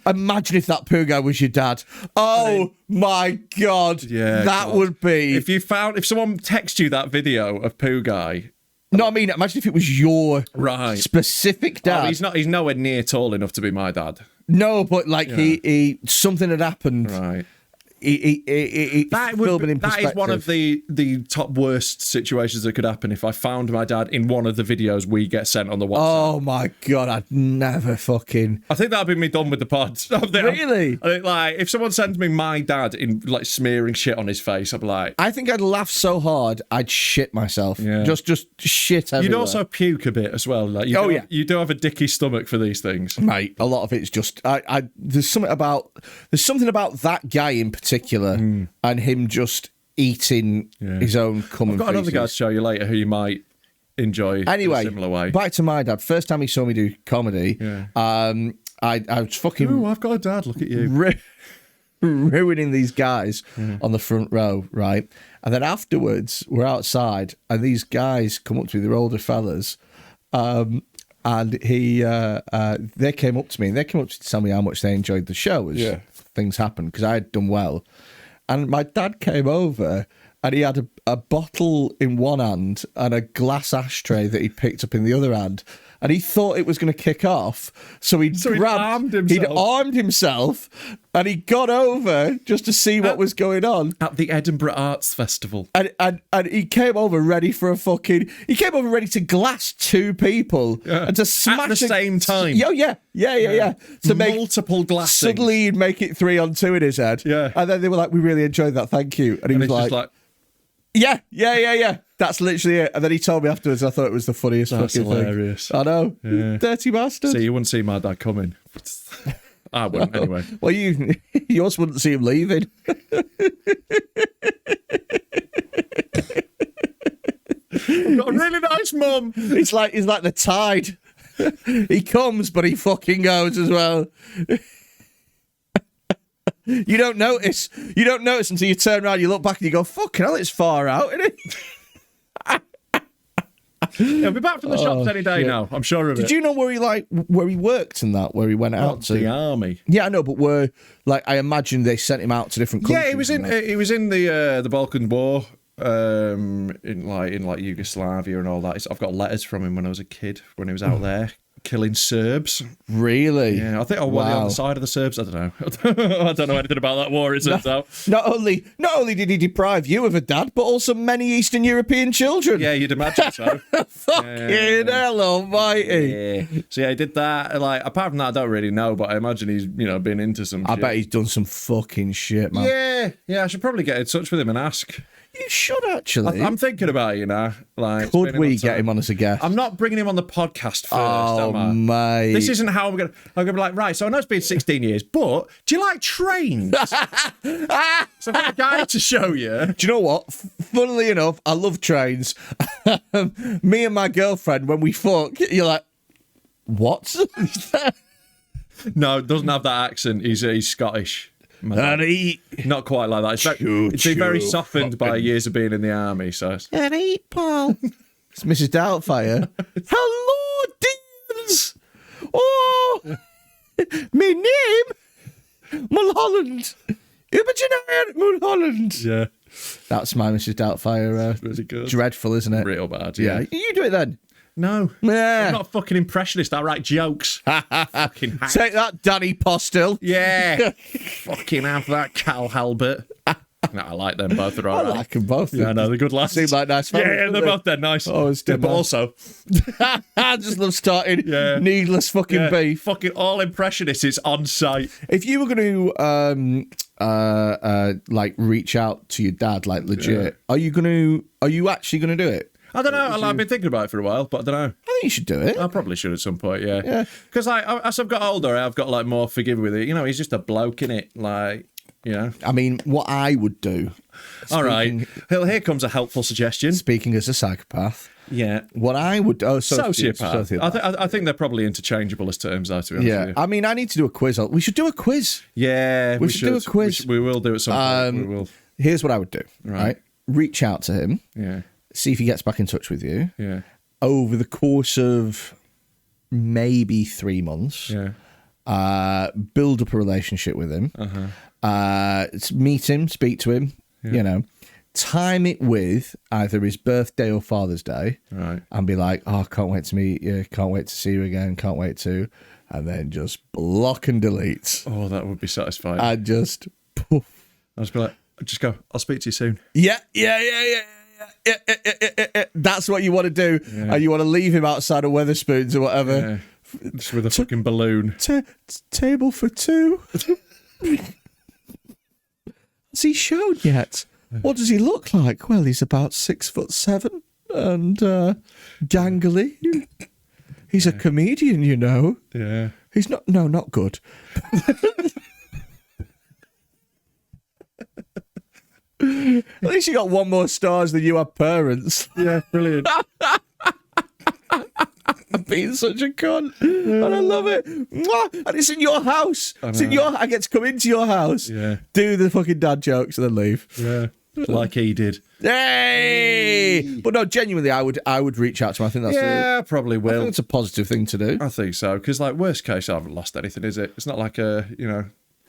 Imagine if that Pooh Guy was your dad. Oh my God. Yeah, that would be. If someone texts you that video of Pooh Guy. No, I mean, imagine if it was your specific dad. He's nowhere near tall enough to be my dad. No, but like he something had happened. Right. That is one of the top worst situations that could happen if I found my dad in one of the videos we get sent on the WhatsApp. Oh my God, I'd never fucking. I think that'd be me done with the pod. Really? I think, like, if someone sends me my dad in like smearing shit on his face, I'd be like, I think I'd laugh so hard I'd shit myself. Yeah. Just shit everywhere. You'd also puke a bit as well. Like, you do have a dicky stomach for these things, mate. A lot of it's just there's something about that guy in particular and him just eating his own cum. I've got another guy to show you later who you might enjoy anyway, in a similar way. Back to my dad. First time he saw me do comedy, I was fucking. Ooh, I've got a dad. Look at you. Ruining these guys on the front row, right? And then afterwards, we're outside, and these guys come up to me. They're older fellas, and they came up to me, and they came up to tell me how much they enjoyed the show as things happened, because I had done well. And my dad came over, and he had a bottle in one hand and a glass ashtray that he picked up in the other hand. And he thought it was going to kick off, so he'd armed himself, and he got over just to see what was going on at the Edinburgh Arts Festival. And he came over ready for He came over ready to glass two people and to smash at the same time. Yeah. To make multiple glasses. Suddenly he'd make it 3-on-2 in his head. Yeah. And then they were like, "We really enjoyed that, thank you." And he was like, just like, Yeah. That's literally it. And then he told me afterwards, I thought it was the funniest fucking hilarious thing. I know. Yeah. Dirty bastard. See, you wouldn't see my dad coming. I wouldn't, anyway. Well, you also wouldn't see him leaving. Got a really nice mum. He's like the tide. He comes, but he fucking goes as well. You don't notice. You don't notice until you turn around, you look back, and you go, "Fucking hell, it's far out, isn't it?" He'll be back from the shops any day now. I'm sure of it. Did you know where he worked and that, where he went out to the army? Yeah, I know, but I imagine they sent him out to different countries. Yeah, he was in the Balkan War, in Yugoslavia and all that. I've got letters from him when I was a kid, when he was out there killing Serbs. Really? Yeah, I think I was on the side of the Serbs. I don't know. I don't know anything about that war, it turns out. Not only did he deprive you of a dad, but also many Eastern European children. Yeah, you'd imagine so. Fucking hell almighty. Yeah. So yeah, he did that. Like, apart from that, I don't really know, but I imagine he's, been into some shit. I bet he's done some fucking shit, man. Yeah, I should probably get in touch with him and ask. You should actually. I'm thinking about it, Like, could we get him on as a guest? I'm not bringing him on the podcast first, am I? Mate. This isn't how I'm going to be like, right, so I know it's been 16 years, but do you like trains? So I've got a guy to show you. Do you know what? Funnily enough, I love trains. Me and my girlfriend, when we fuck, you're like, what? No, doesn't have that accent. He's Scottish. Not quite like that. It's been very softened by years of being in the army. So and eat, Paul. It's Mrs. Doubtfire. Hello, dears. Oh, my name Mulholland. Übergeneert Mulholland. Yeah, that's my Mrs. Doubtfire. Really good. Dreadful, isn't it? Real bad. Yeah. You do it then. No. Yeah. I'm not a fucking impressionist. I write jokes. Fucking hack. Take that, Danny Postel. Yeah. Fucking have that, Cal Halbert. No, I like them both. They're all right. I like them both. Yeah, no, they're good lads. Seem like nice families. Yeah, they're both dead nice. Oh, it's dead but nice. also, I just love starting needless fucking beef. Fucking all impressionists. It's on site. If you were going to like reach out to your dad, like legit, are you actually going to do it? I don't know. I've been thinking about it for a while, but I don't know. I think you should do it. I probably should at some point, yeah. Because as I've got older, I've got like more forgiving with it. He's just a bloke, innit? Like, I mean, what I would do. All right. Here comes a helpful suggestion. Speaking as a psychopath. Yeah. What I would... Oh, sociopath. I think they're probably interchangeable as terms, though, to be honest with you. I mean, I need to do a quiz. We should do a quiz. Yeah, we should do a quiz. We will do it some point. We will. Here's what I would do, right? reach out to him. Yeah. See if he gets back in touch with you. Yeah. Over the course of maybe 3 months. Yeah. Build up a relationship with him. Meet him, speak to him. You know, time it with either his birthday or Father's Day. Right. And be like, oh, can't wait to meet you. Can't wait to see you again. Can't wait to. And then just block and delete. Oh, that would be satisfying. And just poof. I'll just be like, just go, I'll speak to you soon. Yeah. That's what you want to do. Yeah. And you want to leave him outside of Wetherspoons or whatever. Yeah. Just with a fucking balloon. Table for two. Has he shown yet? What does he look like? Well, he's about 6'7" and gangly. He's a comedian, you know. Yeah. He's not. No, not good. At least you got one more stars than you have parents. Yeah, brilliant. I'm being such a cunt, and I love it. Mwah! And it's in your house. It's in your. I get to come into your house. Yeah. Do the fucking dad jokes and then leave. Yeah. Like he did. Hey! But no, genuinely, I would reach out to him. I think that's I probably will. I think it's a positive thing to do. I think so, because like worst case, I haven't lost anything, is it? It's not like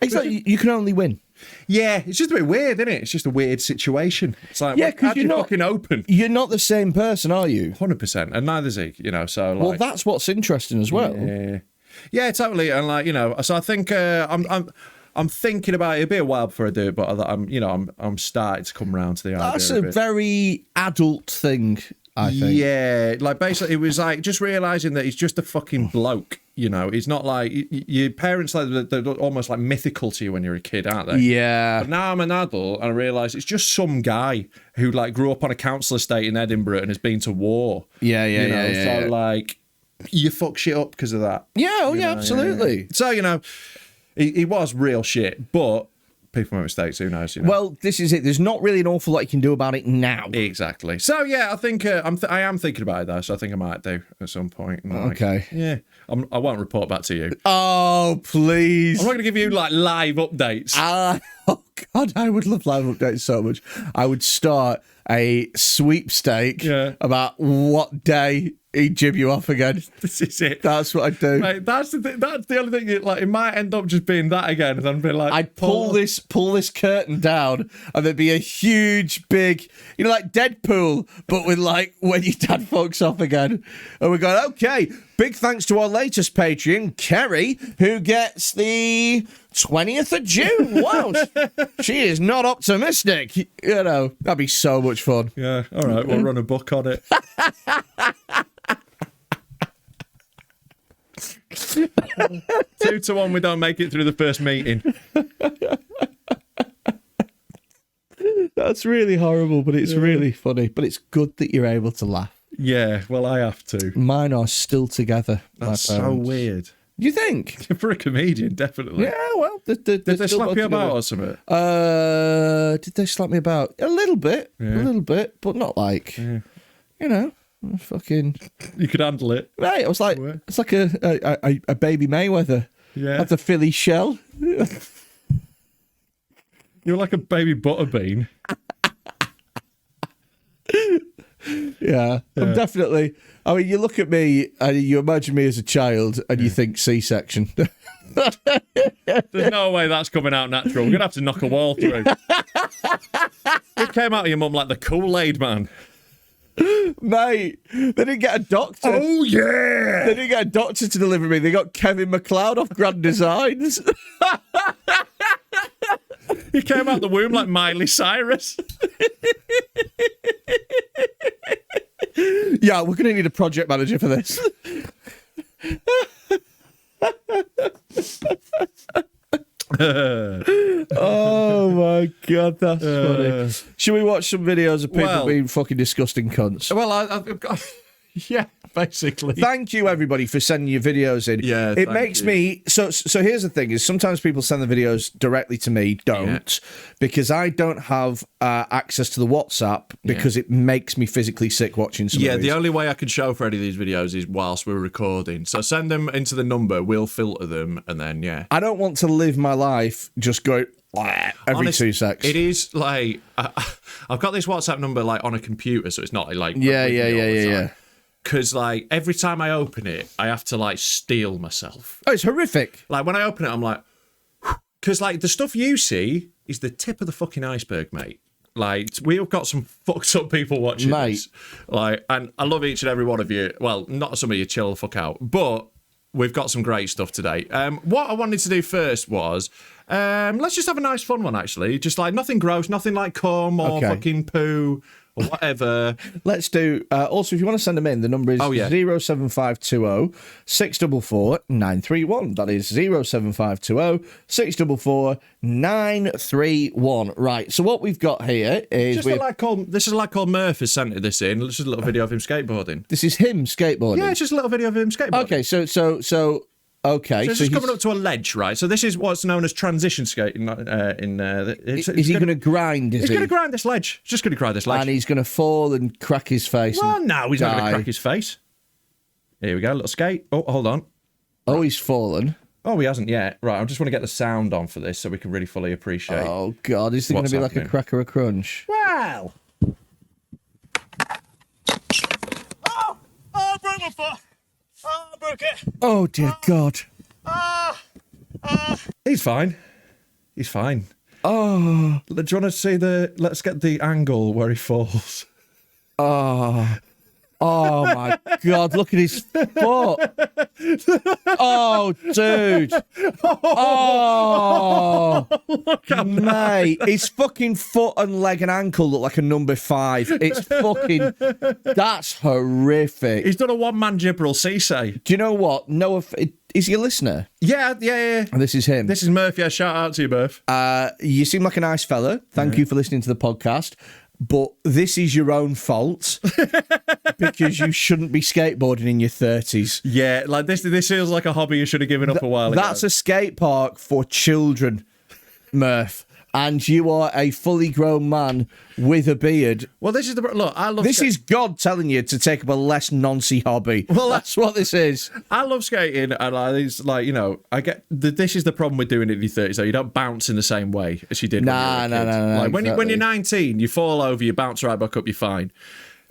Exactly. You can only win. Yeah, it's just a bit weird, isn't it? It's just a weird situation. It's like, because you're not fucking open. You're not the same person, are you? 100%, and neither's he. So like, well, that's what's interesting as well. Yeah, totally. And like so I think I'm thinking about it. It'll be a while before I do it, but I'm starting to come around to the idea. That's a very adult thing, I think. Yeah, like basically, it was like just realizing that he's just a fucking bloke. He's not like your parents. Like they're almost like mythical to you when you're a kid, aren't they? Yeah. But now I'm an adult, and I realise it's just some guy who like grew up on a council estate in Edinburgh and has been to war. Yeah. So like, you fuck shit up because of that. Yeah. Absolutely. Yeah. So he was real shit, but people make mistakes. Who knows? Well, this is it. There's not really an awful lot you can do about it now. Exactly. So yeah, I think I am thinking about it though. So I think I might do at some point. Okay. Yeah. I won't report back to you. Oh please! I'm not going to give you like live updates. Oh God, I would love live updates so much. I would start a sweepstake about what day he'd jib you off again. This is it. That's what I'd do. Mate, that's the only thing. Like, it might end up just being that again, and I'd be like, I'd pull this curtain down, and there'd be a huge, big, like Deadpool, but with like when your dad fucks off again. And we're going, okay. Big thanks to our latest Patreon, Kerry, who gets the 20th of June. Wow, she is not optimistic. That'd be so much fun. Yeah. All right, we'll run a book on it. 2-1, we don't make it through the first meeting. That's really horrible, but it's really funny. But it's good that you're able to laugh. Yeah, well, I have to. Mine are still together. That's so weird. You think? For a comedian, definitely. Yeah, well, did they slap you about or something? Did they slap me about? A little bit, but not like, fucking. You could handle it, right? It's like a baby Mayweather. Yeah, that's a Philly shell. You're like a baby Butterbean. Yeah, I'm definitely. I mean, you look at me and you imagine me as a child, and you think C-section. There's no way that's coming out natural. We're gonna have to knock a wall through. It came out of your mum like the Kool-Aid man. Mate, they didn't get a doctor. Oh yeah, they didn't get a doctor to deliver me. They got Kevin McLeod off Grand Designs. He came out the womb like Miley Cyrus. Yeah, we're going to need a project manager for this. Oh my God, that's funny. Should we watch some videos of people being fucking disgusting cunts? Well, I've got... Yeah, basically. Thank you, everybody, for sending your videos in. Yeah, it makes me... So here's the thing, is sometimes people send the videos directly to me, because I don't have access to the WhatsApp, because it makes me physically sick watching some of these. The only way I can show Freddie these videos is whilst we're recording. So send them into the number, we'll filter them, and then, I don't want to live my life just going, every 2 seconds. It is like I've got this WhatsApp number like on a computer, so it's not like Yeah. Because like every time I open it, I have to like steel myself. Oh, it's horrific. Like when I open it, I'm like, because like the stuff you see is the tip of the fucking iceberg, mate. Like we've got some fucked up people watching this. Like, and I love each and every one of you. Well, not some of you, chill the fuck out, but we've got some great stuff today. What I wanted to do first was let's just have a nice fun one, actually. Just like nothing gross, nothing like cum or fucking poo or whatever. Let's do. Also, if you want to send them in, the number is 07520 644 931. That is 07520 644 931. Right. So what we've got here is this is a lad called Murph has sent this in. This is a little video of him skateboarding. This is him skateboarding. Yeah, it's just a little video of him skateboarding. Okay. So he's just coming up to a ledge, right? So this is what's known as transition skating. Is he going to grind? He's going to grind this ledge. He's just going to grind this ledge. And he's going to fall and crack his face. Well, no, he's not going to crack his face. Here we go, little skate. Oh, hold on. Oh, he's fallen. Oh, he hasn't yet. Right, I just want to get the sound on for this so we can really fully appreciate. Oh, God. Is it going to be like a crack or a crunch? Well. Oh, I broke my foot. Oh, I broke it. Oh, dear God. He's fine. He's fine. Oh. Do you want to see let's get the angle where he falls. Oh, my God. Look at his foot. Oh, dude. Oh, look at mate. His fucking foot and leg and ankle look like a number 5. It's fucking... That's horrific. He's done a one-man gibberal Cisse. Do you know what? Noah... Is he a listener? Yeah. And this is him. This is Murph. Yeah, shout out to you, Murph. You seem like a nice fella. Thank you for listening to the podcast. But this is your own fault because you shouldn't be skateboarding in your 30s. Yeah, like this feels like a hobby you should have given up a while ago. That's a skate park for children, Murph. And you are a fully grown man with a beard. Well, this is I love this is God telling you to take up a less noncy hobby. Well, that's what this is. I love skating, and it's like, you know, I get this is the problem with doing it in your 30s, though. You don't bounce in the same way as you did when you were a kid. No. Like exactly. when you're 19, you fall over, you bounce right back up, you're fine.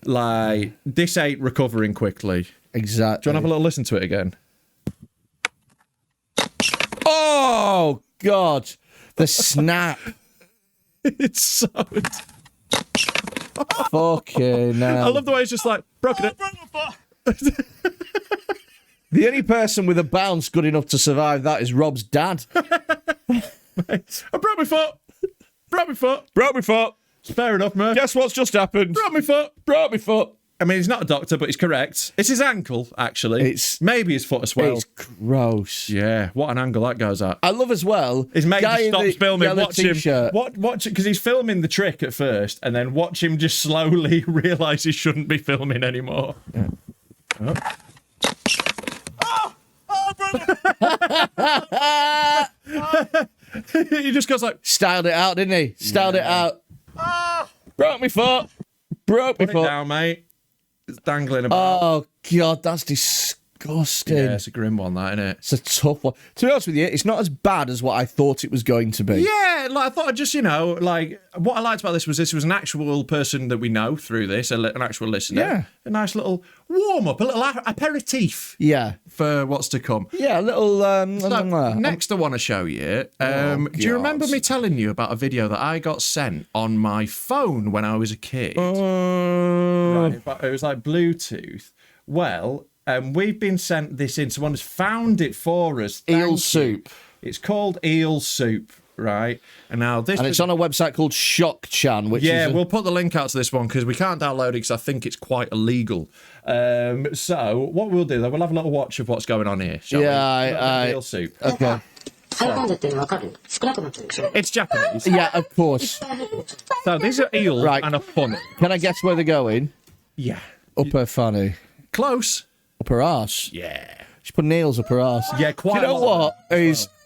Like, this ain't recovering quickly. Exactly. Do you want to have a little listen to it again? Oh, God. The snap. It's so... Fucking hell. I love the way it's just like, broken it. The only person with a bounce good enough to survive that is Rob's dad. Mate, I broke my foot. Broke my foot. It's fair enough, Murph. Guess what's just happened? Broke my foot. I mean, he's not a doctor, but he's correct. It's his ankle, actually. It's maybe his foot as well. It's gross. Yeah, what an angle that goes at. I love as well. His mate just stops filming. Watch him. T-shirt. Watch it because he's filming the trick at first, and then watch him just slowly realise he shouldn't be filming anymore. Yeah. He just goes like, styled it out, didn't he? Styled it out. Broke my foot. Broke my put foot. it down, mate. It's dangling about. Oh, God, that's disgusting. Yeah, it's a grim one, that, isn't it? It's a tough one. To be honest with you, it's not as bad as what I thought it was going to be. Yeah, like I thought I'd just, you know, like what I liked about this was an actual person that we know through this, an actual listener. Yeah. A nice little warm-up, a little aperitif. Yeah. For what's to come. Yeah, a little... next I want to show you. Do you remember me telling you about a video that I got sent on my phone when I was a kid? Right, but it was like Bluetooth. Well... we've been sent this in. Someone has found it for us. Eel soup. It's called eel soup, right? And now this. And it's on a website called ShockChan, which is we'll put the link out to this one because we can't download it because I think it's quite illegal. So what we'll do, though, we'll have a little watch of what's going on here. Shall we? Eel soup. Okay. It's Japanese. Yeah, of course. So these are eel and a funny. Can I guess where they're going? Yeah. Up her fanny. Close. Up her arse. Yeah. She put nails up her arse. Yeah, quite. Do you know what?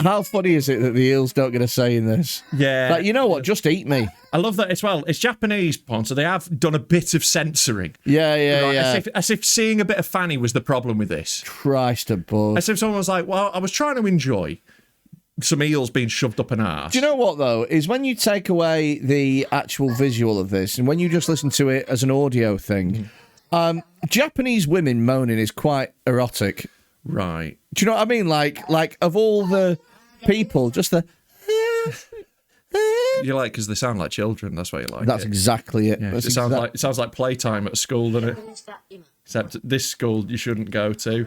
How funny is it that the eels don't get a say in this? Yeah. Like, you know what? Just eat me. I love that as well. It's Japanese porn, so they have done a bit of censoring. Yeah. As if seeing a bit of fanny was the problem with this. Christ above. As if someone was like, well, I was trying to enjoy some eels being shoved up an arse. Do you know what, though, is when you take away the actual visual of this and when you just listen to it as an audio thing, Japanese women moaning is quite erotic. Right. Do you know what I mean? Like of all the people, just the... You like because they sound like children. That's why you like. That's exactly it. Yeah, That's it sounds like playtime at school, doesn't it? Except this school you shouldn't go to.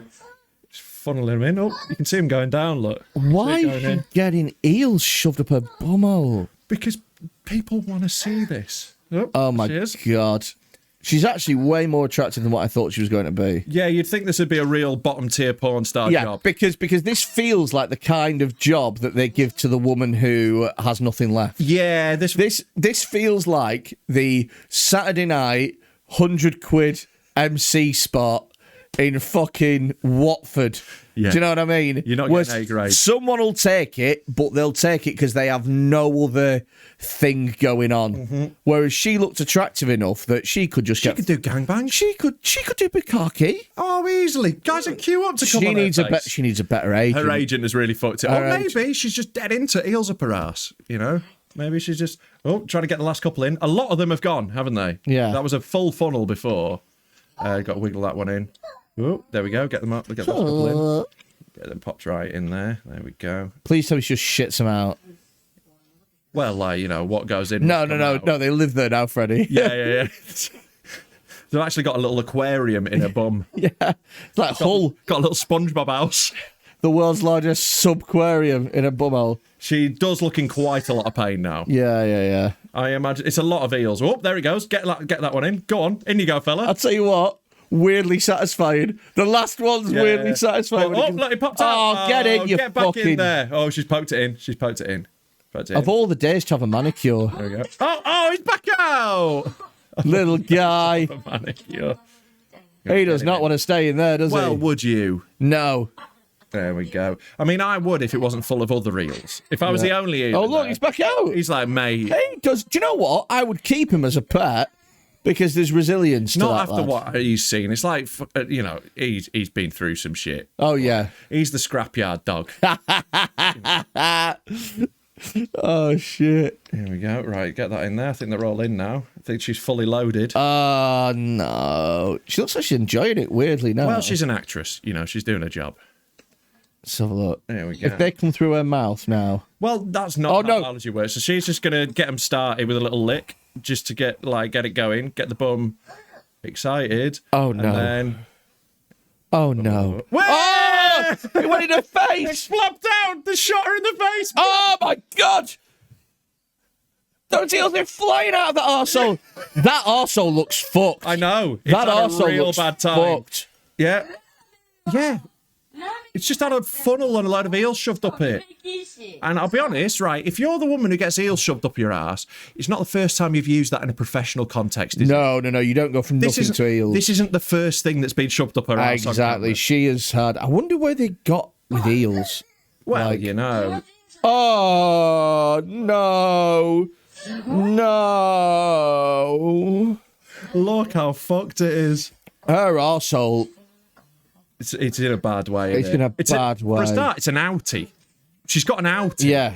Just funneling them in. Oh, you can see them going down. Look. Why See it are going you in. getting eels shoved up her bumhole? Because people want to see this. Oh my she is. God. She's actually way more attractive than what I thought she was going to be. Yeah, you'd think this would be a real bottom tier porn star job. because this feels like the kind of job that they give to the woman who has nothing left. Yeah, This feels like the Saturday night 100 quid MC spot in fucking Watford. Yeah. Do you know what I mean? You're not getting A grade. Someone will take it, but they'll take it because they have no other thing going on. Mm-hmm. Whereas she looked attractive enough that she could just she could do gangbangs. She could do bukkake. Oh, easily. Guys would queue up to come She on needs her face. she needs a better agent. Her agent has really fucked it. Her Or maybe she's just dead into eels up her ass, you know? Maybe she's just, trying to get the last couple in. A lot of them have gone, haven't they? Yeah. That was a full funnel before. Got to wiggle that one in. Oh, there we go. Get them up. Get the last couple in. Get them popped right in there. There we go. Please tell me she just shits them out. Well, like, you know, what goes in. No, must come out. they live there now, Freddie. Yeah. They've actually got a little aquarium in her bum. Yeah. It's like Hull, Got a little SpongeBob house. the world's largest subquarium in a bumhole. She does look in quite a lot of pain now. Yeah. I imagine it's a lot of eels. Oh, there he goes. Get that one in. Go on. In you go, fella. I'll tell you what, weirdly satisfying. The last one's weirdly satisfying. Oh, look, it popped out. Oh, get in, you get back fucking... in there. Oh, she's poked it in. Of all the days to have a manicure. There we go. Oh, he's back out. Little guy. Manicure. He does not want to stay in there, does he? Well, would you? No. There we go. I mean, I would if it wasn't full of other eels. If I was the only eel. Oh, in look, there, he's back out. He's like, mate. He does. Do you know what? I would keep him as a pet because there's resilience to Not that after lad. what he's seen. It's like, you know, he's been through some shit. Oh, yeah. He's the scrapyard dog. Oh, shit. Here we go. Right, get that in there. I think they're all in now. I think she's fully loaded. Oh, no. She looks like she's enjoying it weirdly now. Well, she's an actress. You know, she's doing her job. Let's have a look. There we go. If they come through her mouth now. Well, that's not how biology works. So she's just going to get them started with a little lick just to get it going, get the bum excited. Oh, no. And then... Oh, no. Oh! It went in her It face! flopped out! They shot her in the face! Oh, my God! Those eels are flying out of that arsehole. That arsehole looks fucked. I know. It's That had a arsehole real looks bad time. fucked. Yeah. Yeah. It's just had a funnel and a load of eels shoved up it. And I'll be honest, right, if you're the woman who gets eels shoved up your ass, it's not the first time you've used that in a professional context, is it? No, you don't go from nothing to eels. This isn't the first thing that's been shoved up her ass. on Exactly. camera. She has had... I wonder where they got with eels. Well, like- you know. Oh, no. No. Look how fucked it is. Her arsehole... It's in a bad way. It's in a bad way. For a start, it's an outie. She's got an outie. Yeah.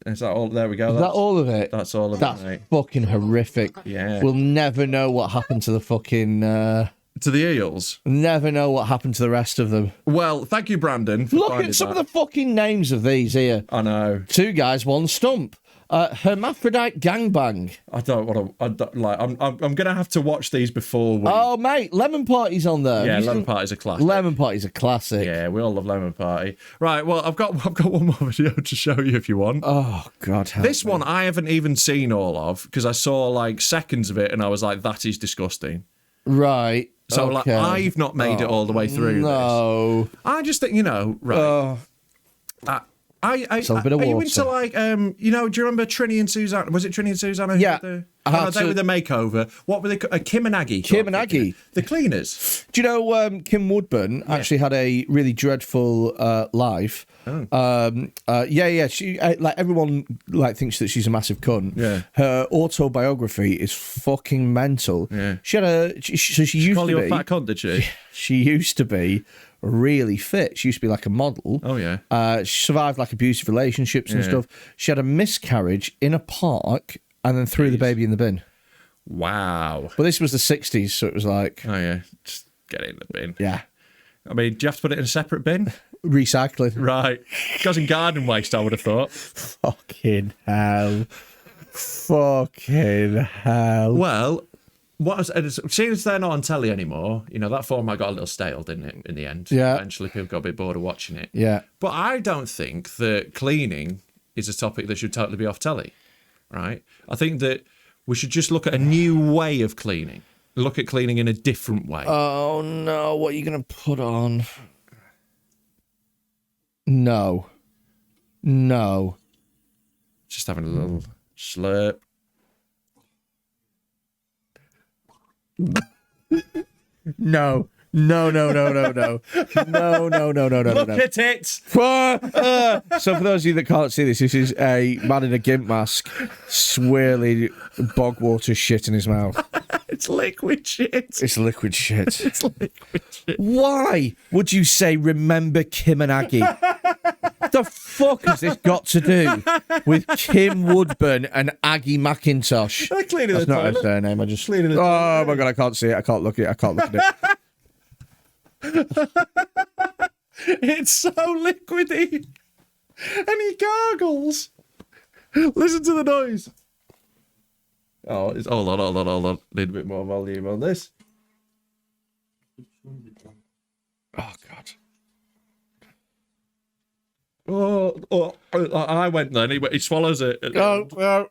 Is that all? There we go. Is that all of it? That's all of That's it, mate. fucking horrific. Yeah. We'll never know what happened to the fucking... To the eels. never know what happened to the rest of them. Well, thank you, Brandon. For Look finding at some that. of the fucking names of these here. I know. 2 guys, 1 stump. Hermaphrodite gangbang. I don't want to. I'm gonna have to watch these before we. Oh, mate, Lemon Party's on there. yeah, Have you Lemon seen- Party's a classic. Lemon Party's a classic. Yeah, we all love Lemon Party. Right. Well, I've got one more video to show you if you want. Oh, God. Help This me. one I haven't even seen all of because I saw like seconds of it and I was like, that is disgusting. Right. So okay. like, I've not made it all the way through. No. This. I just think, you know, right. Are you water. into like you know? Do you remember Trini and Susanna? Was it Trini and Susanna? Yeah. They were the makeover. What were they? Kim and Aggie. Kim and Aggie. The cleaners. Do you know Kim Woodburn actually had a really dreadful life? Yeah. She like everyone like thinks that she's a massive cunt. Yeah. Her autobiography is fucking mental. Yeah. She had so she used Call to you be a fat cunt, did she? she used to be really fit. She used to be like a model. Oh, yeah. She survived like abusive relationships and stuff. She had a miscarriage in a park and then threw the baby in the bin. Wow. But this was the 60s, so it was like... Oh, yeah. Just get it in the bin. Yeah. I mean, do you have to put it in a separate bin? Recycling. Right. Goes in garden waste, I would have thought. Fucking hell. Fucking hell. Well, seeing as they're not on telly anymore, that format got a little stale, didn't it, in the end? Yeah. Eventually people got a bit bored of watching it. Yeah. But I don't think that cleaning is a topic that should totally be off telly, right? I think that we should just look at a new way of cleaning. Look at cleaning in a different way. Oh, no. What are you going to put on? No. Just having a little slurp. No. No. No. Look at it! So for those of you that can't see this is a man in a gimp mask swirling bog water shit in his mouth. It's liquid shit. It's liquid shit. It's liquid shit. Why would you say remember Kim and Aggie? The fuck has this got to do with Kim Woodburn and Aggie McIntosh? They're cleaning That's the not her toilet. surname. I just Cleaning the oh my god, I can't see it. I can't look at it. It's so liquidy. And he gargles. Listen to the noise. Oh, hold on. Need a bit more volume on this. Oh god. Oh, I went then. He swallows it. Oh.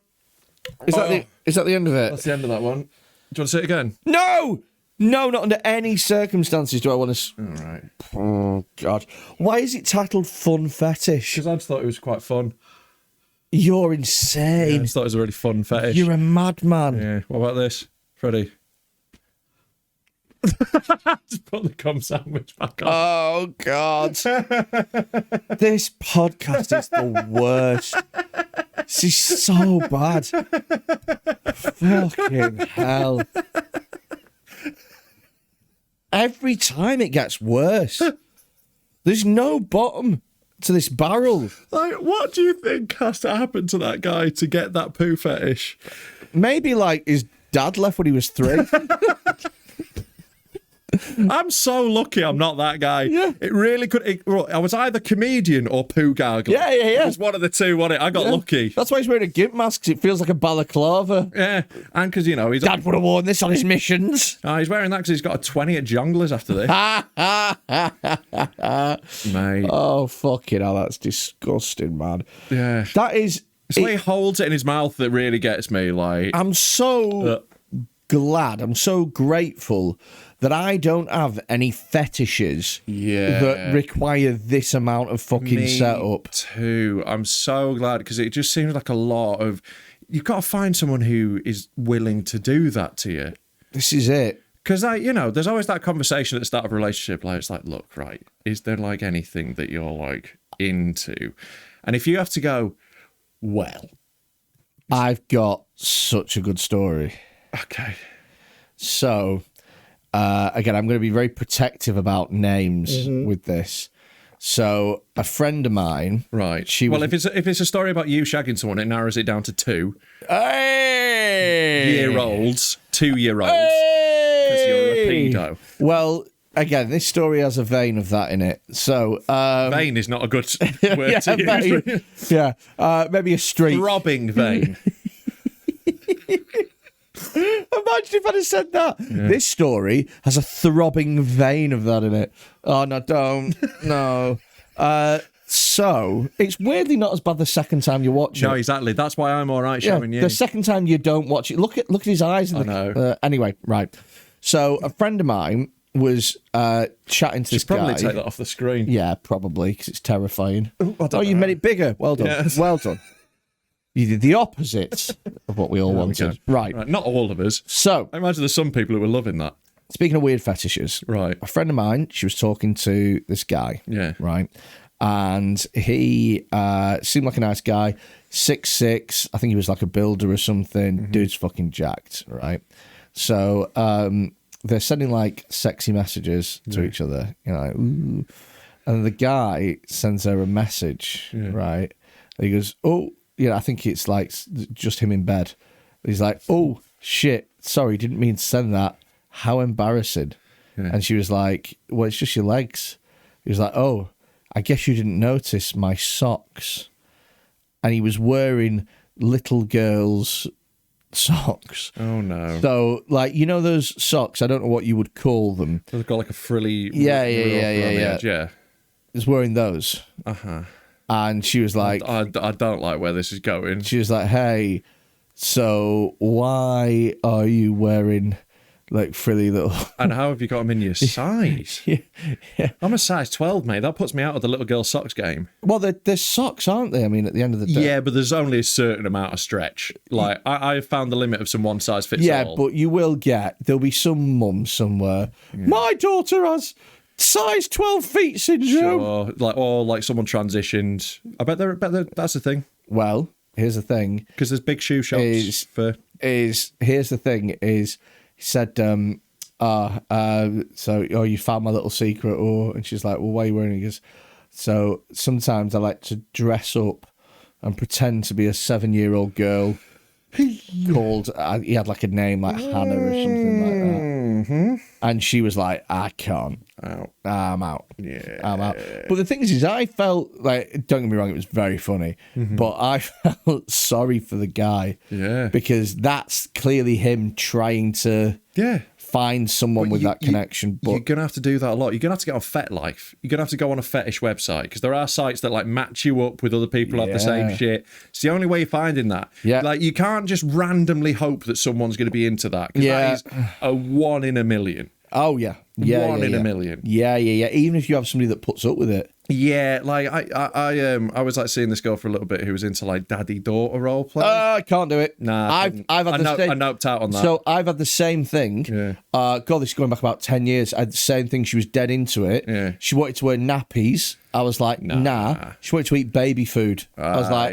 Is that the end of it? That's the end of that one. Do you want to say it again? No, not under any circumstances do I want to. All right. Oh god, why is it titled Fun Fetish? Because I just thought it was quite fun. You're I insane. just thought it was a really fun fetish. You're a madman. Yeah. What about this, Freddy? Just put the cum sandwich back on. Oh god, this podcast is the worst. This is so bad. Fucking hell. Every time it gets worse. There's no bottom to this barrel. Like, what do you think has to happen to that guy to get that poo fetish? Maybe like his dad left when he was 3. I'm so lucky I'm not that guy. Yeah. It really could. I was either comedian or poo gargle. Yeah. It was one of the two, wasn't it? I got lucky. That's why he's wearing a gimp mask, 'cause it feels like a balaclava. Yeah, and because, he's... Dad would have worn this on his missions. He's wearing that because he's got a 20 at Jonglers after this. Mate. Oh, fucking hell, that's disgusting, man. Yeah. That is... It's the way he holds it in his mouth that really gets me, like... I'm so glad, I'm so grateful that I don't have any fetishes that require this amount of fucking setup. Too. I'm so glad, because it just seems like a lot of... You've got to find someone who is willing to do that to you. This is it. Because, there's always that conversation at the start of a relationship, like, it's like, look, right, is there, like, anything that you're, like, into? And if you have to go, well... I've got such a good story. Okay. So... again, I'm going to be very protective about names with this. So, a friend of mine, Right. She was... Well, if it's a story about you shagging someone, it narrows it down to 2 Hey! year-olds, 2-year-olds, because you're a pedo. Well, again, this story has a vein of that in it. So, Vein is not a good word to use. vein. Yeah, maybe a streak. Throbbing vein. Imagine if I'd have said that. Yeah. This story has a throbbing vein of that in it. Oh, no, don't. No. So, it's weirdly not as bad the second time you watch it. No, exactly. That's why I'm all right showing you. The second time you don't watch it, look at his eyes. I know. Anyway, right. So, a friend of mine was chatting to this guy. Probably take that off the screen. Yeah, probably, because it's terrifying. Oh, you made it bigger. Well done. Yes. Well done. You did the opposite of what we all wanted. Right. Not all of us. So, I imagine there's some people who were loving that. Speaking of weird fetishes, right? A friend of mine, she was talking to this guy. Yeah. Right. And he seemed like a nice guy, 6'6". I think he was like a builder or something. Dude's fucking jacked, right? So they're sending like sexy messages to each other, you know, like, ooh. And the guy sends her a message, right? And he goes, oh, you know, I think it's like just him in bed. He's like, oh shit, sorry, didn't mean to send that. How embarrassing. And she was like, well, it's just your legs. He was like, oh, I guess you didn't notice my socks. And he was wearing little girls' socks. Oh no. So, like, you know those socks? I don't know what you would call them. They've got like a frilly. Yeah. He was wearing those. Uh-huh. And she was like, I don't like where this is going. She was like, hey, so why are you wearing like frilly little... And how have you got them in your size? Yeah. I'm a size 12, mate. That puts me out of the little girl socks game. Well, they're socks, aren't they? I mean, at the end of the day. Yeah, but there's only a certain amount of stretch. Like, I've found the limit of some one size fits all. Yeah, but you will there'll be some mum somewhere. Yeah. My daughter has size 12 feet syndrome. Sure. Like someone transitioned. I bet that's the thing. Well, here's the thing. Because there's big shoe shops here's the thing is, he said, so, you found my little secret, and she's like, well, why are you wearing it? He goes, so sometimes I like to dress up and pretend to be a 7-year-old girl called, he had like a name like Hannah or something like that. Mm-hmm. And she was like, I can't. I'm out. Yeah. I'm out. But the thing is I felt like, don't get me wrong, it was very funny, but I felt sorry for the guy. Yeah. Because that's clearly him trying to find someone with that connection. But you're going to have to do that a lot. You're going to have to get on FetLife. You're going to have to go on a fetish website because there are sites that like match you up with other people who have the same shit. It's the only way you're finding that. Yeah. Like you can't just randomly hope that someone's going to be into that because that is a 1 in a million. Oh, yeah. Yeah. 1 in a million. Yeah. Even if you have somebody that puts up with it. Yeah, like I was like seeing this girl for a little bit who was into like daddy-daughter role play. I can't do it. Nah, I've had the same. I noped out on that. So I've had the same thing. Yeah. God, this is going back about 10 years. I had the same thing. She was dead into it. Yeah. She wanted to wear nappies. I was like, nah. She wanted to eat baby food. I was like,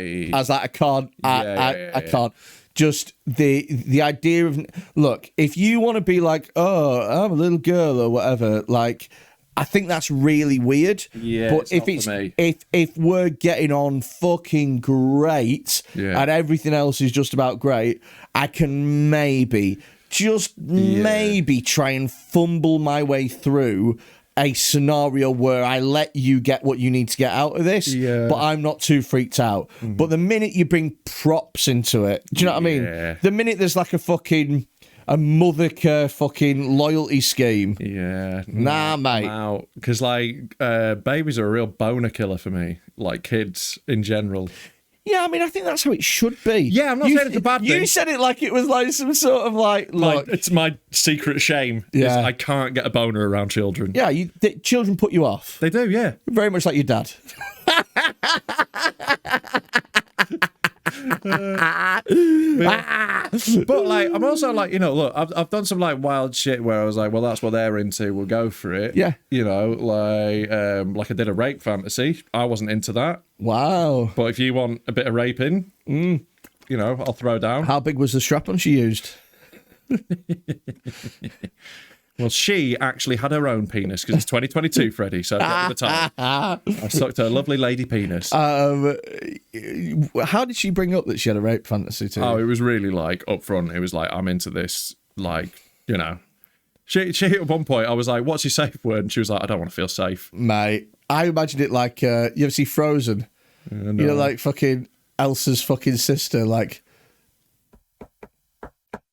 I can't. I can't. Just the idea of, look, if you want to be like, oh, I'm a little girl or whatever, like, I think that's really weird. Yeah, but if we're getting on fucking great and everything else is just about great, I can maybe try and fumble my way through a scenario where I let you get what you need to get out of this, but I'm not too freaked out. But the minute you bring props into it, do you know what I mean? The minute there's like a mothercare fucking loyalty scheme. Yeah. Nah, mate. Out. Because, like, babies are a real boner killer for me. Like, kids in general. Yeah, I mean, I think that's how it should be. Yeah, I'm not saying it's a bad thing. You said it like it was like some sort of like... Look, it's my secret shame. Yeah. I can't get a boner around children. Yeah, children put you off. They do, yeah. Very much like your dad. But like I'm also like, you know, look, I've done some like wild shit where I was like, well, that's what they're into, we'll go for it. Yeah. You know, like I did a rape fantasy. I wasn't into that. Wow. But if you want a bit of raping, you know, I'll throw down. How big was the strap-on she used? Well, she actually had her own penis because it's 2022, Freddie, so at the time. I sucked her lovely lady penis. How did she bring up that she had a rape fantasy too? Oh, it was really like up front. It was like, I'm into this, like, you know. She at one point, I was like, what's your safe word? And she was like, I don't want to feel safe. Mate, I imagined it like, you ever see Frozen? No. You know, like fucking Elsa's fucking sister, like,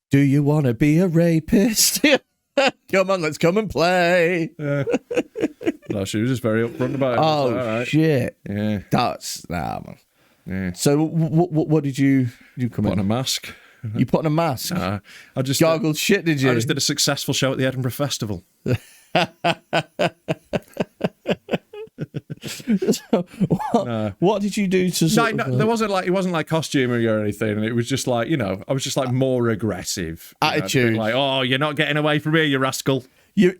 do you want to be a rapist? Come on, let's come and play. Yeah. No, she was just very upfront about it. Oh, right. Shit. Yeah. That's, man. Yeah. So what did you come put in? on a mask. You put on a mask? I just gargled shit, did you? I just did a successful show at the Edinburgh Festival. So, what did you do to no, there wasn't like, it wasn't like costumery or anything. It was just like, you know, I was just like more aggressive attitude, like, oh, you're not getting away from here, you rascal. I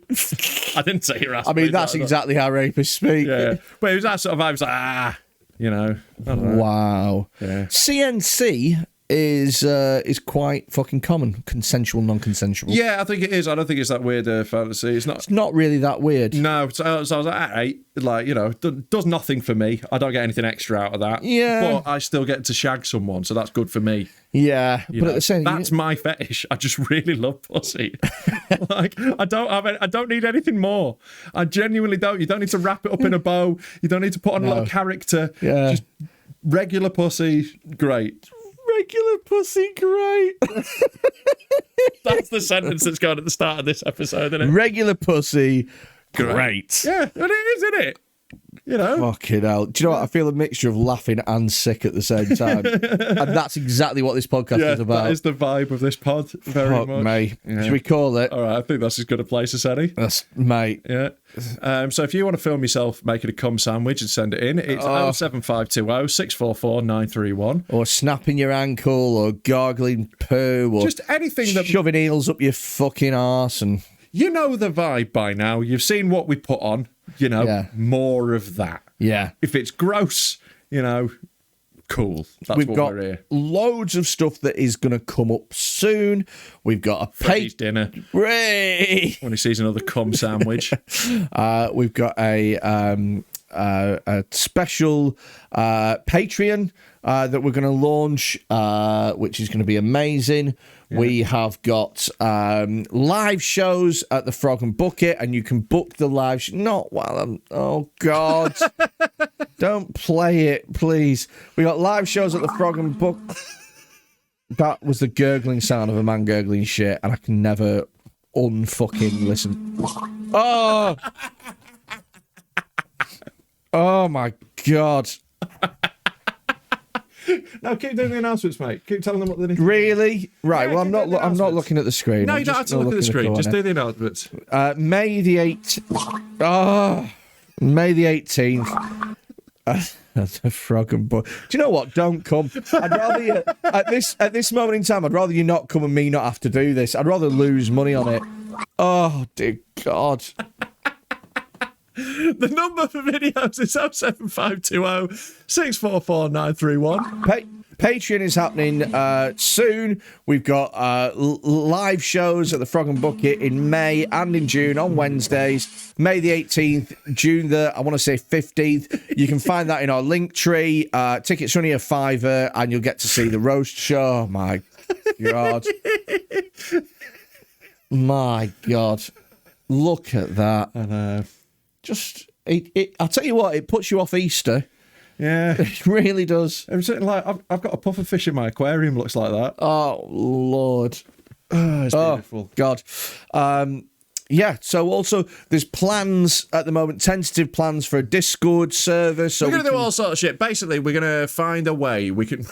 didn't say you rascal. I mean, that's exactly how rapists speak. Yeah, but it was that sort of vibe. I was like, you know, I don't know. Wow. Yeah. CNC is quite fucking common. Consensual, non-consensual. Yeah, I think it is. I don't think it's that weird fantasy. It's not really that weird. No, so I was like, all right, like, you know, does nothing for me. I don't get anything extra out of that. Yeah. But I still get to shag someone, so that's good for me. Yeah, You but know, at the same that's my fetish. I just really love pussy. Like, I don't need anything more. I genuinely don't. You don't need to wrap it up in a bow. You don't need to put on a lot of character. Yeah. Just regular pussy, great. regular pussy, great. That's the sentence that's going at the start of this episode, isn't it? Regular pussy, great. Yeah, and it is, isn't it? You know? Fucking hell. Do you know what? I feel a mixture of laughing and sick at the same time. And that's exactly what this podcast is about. That is the vibe of this pod, very Fuck much. me. Yeah. Should we call it? All right, I think that's as good a place as any. That's, mate. Yeah. So if you want to film yourself making a cum sandwich and send it in, it's 07520 644 931. Or snapping your ankle, or gargling poo, or just anything that... shoving eels up your fucking arse. And you know the vibe by now. You've seen what we put on. You know, more of that. Yeah. If it's gross, you know, cool. That's We've what got we're here. loads of stuff that is going to come up soon. We've got a Freddy's dinner. Ray. When he sees another cum sandwich. We've got a special Patreon that we're going to launch, which is going to be amazing. Yeah. We have got live shows at the Frog and Bucket, and you can book the live not while I'm... Oh, God. Don't play it, please. We got live shows at the Frog and Bucket. That was the gurgling sound of a man gurgling shit, and I can never unfucking listen. Oh! Oh, my God. No, keep doing the announcements, mate. Keep telling them what they need to do. Really? Right, Yeah, well, I'm not looking at the screen. No, I'm you don't have to look at the screen. Just do the announcements. May the 8th... Oh, May the 18th... the Frog and Bucket. Do you know what? Don't come. I'd rather you... At this moment in time, I'd rather you not come and me not have to do this. I'd rather lose money on it. Oh, dear God. The number for videos is 07520 644 931. Patreon is happening soon. We've got live shows at the Frog and Bucket in May and in June on Wednesdays. May the 18th, June the, I want to say 15th. You can find that in our link tree. Tickets are only a £5 and you'll get to see the roast show. Oh, my God. My God. Look at that. I know. Just, I'll tell you what, it puts you off Easter. Yeah. It really does. It's like, I've got a puffer fish in my aquarium, looks like that. Oh, Lord. Oh, it's beautiful. God. Yeah, so also there's plans at the moment, tentative plans for a Discord server. So we're going to do all sorts of shit. Basically, we're going to find a way. We keep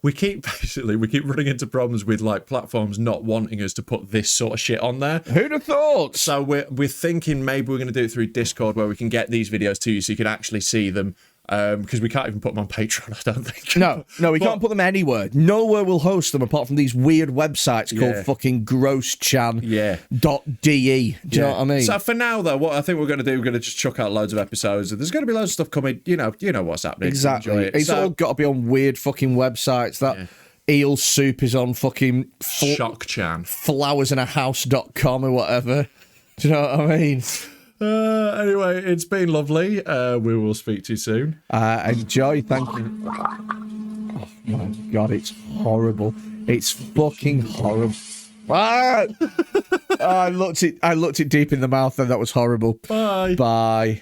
running into problems with like platforms not wanting us to put this sort of shit on there. Who'd have thought? So we're thinking maybe we're going to do it through Discord where we can get these videos to you so you can actually see them. Because we can't even put them on Patreon, I don't think. No, we can't put them anywhere. Nowhere will host them apart from these weird websites called fucking grosschan.de. Do you know what I mean? So for now, though, what I think we're going to do, we're going to just chuck out loads of episodes. There's going to be loads of stuff coming. You know what's happening. Exactly. It's all got to be on weird fucking websites. That eel soup is on fucking ShockChan. flowersandahouse.com or whatever. Do you know what I mean? Anyway, it's been lovely. We will speak to you soon. Enjoy. Thank you. Oh my God, it's horrible. It's fucking horrible. I looked it deep in the mouth, and that was horrible. Bye. Bye.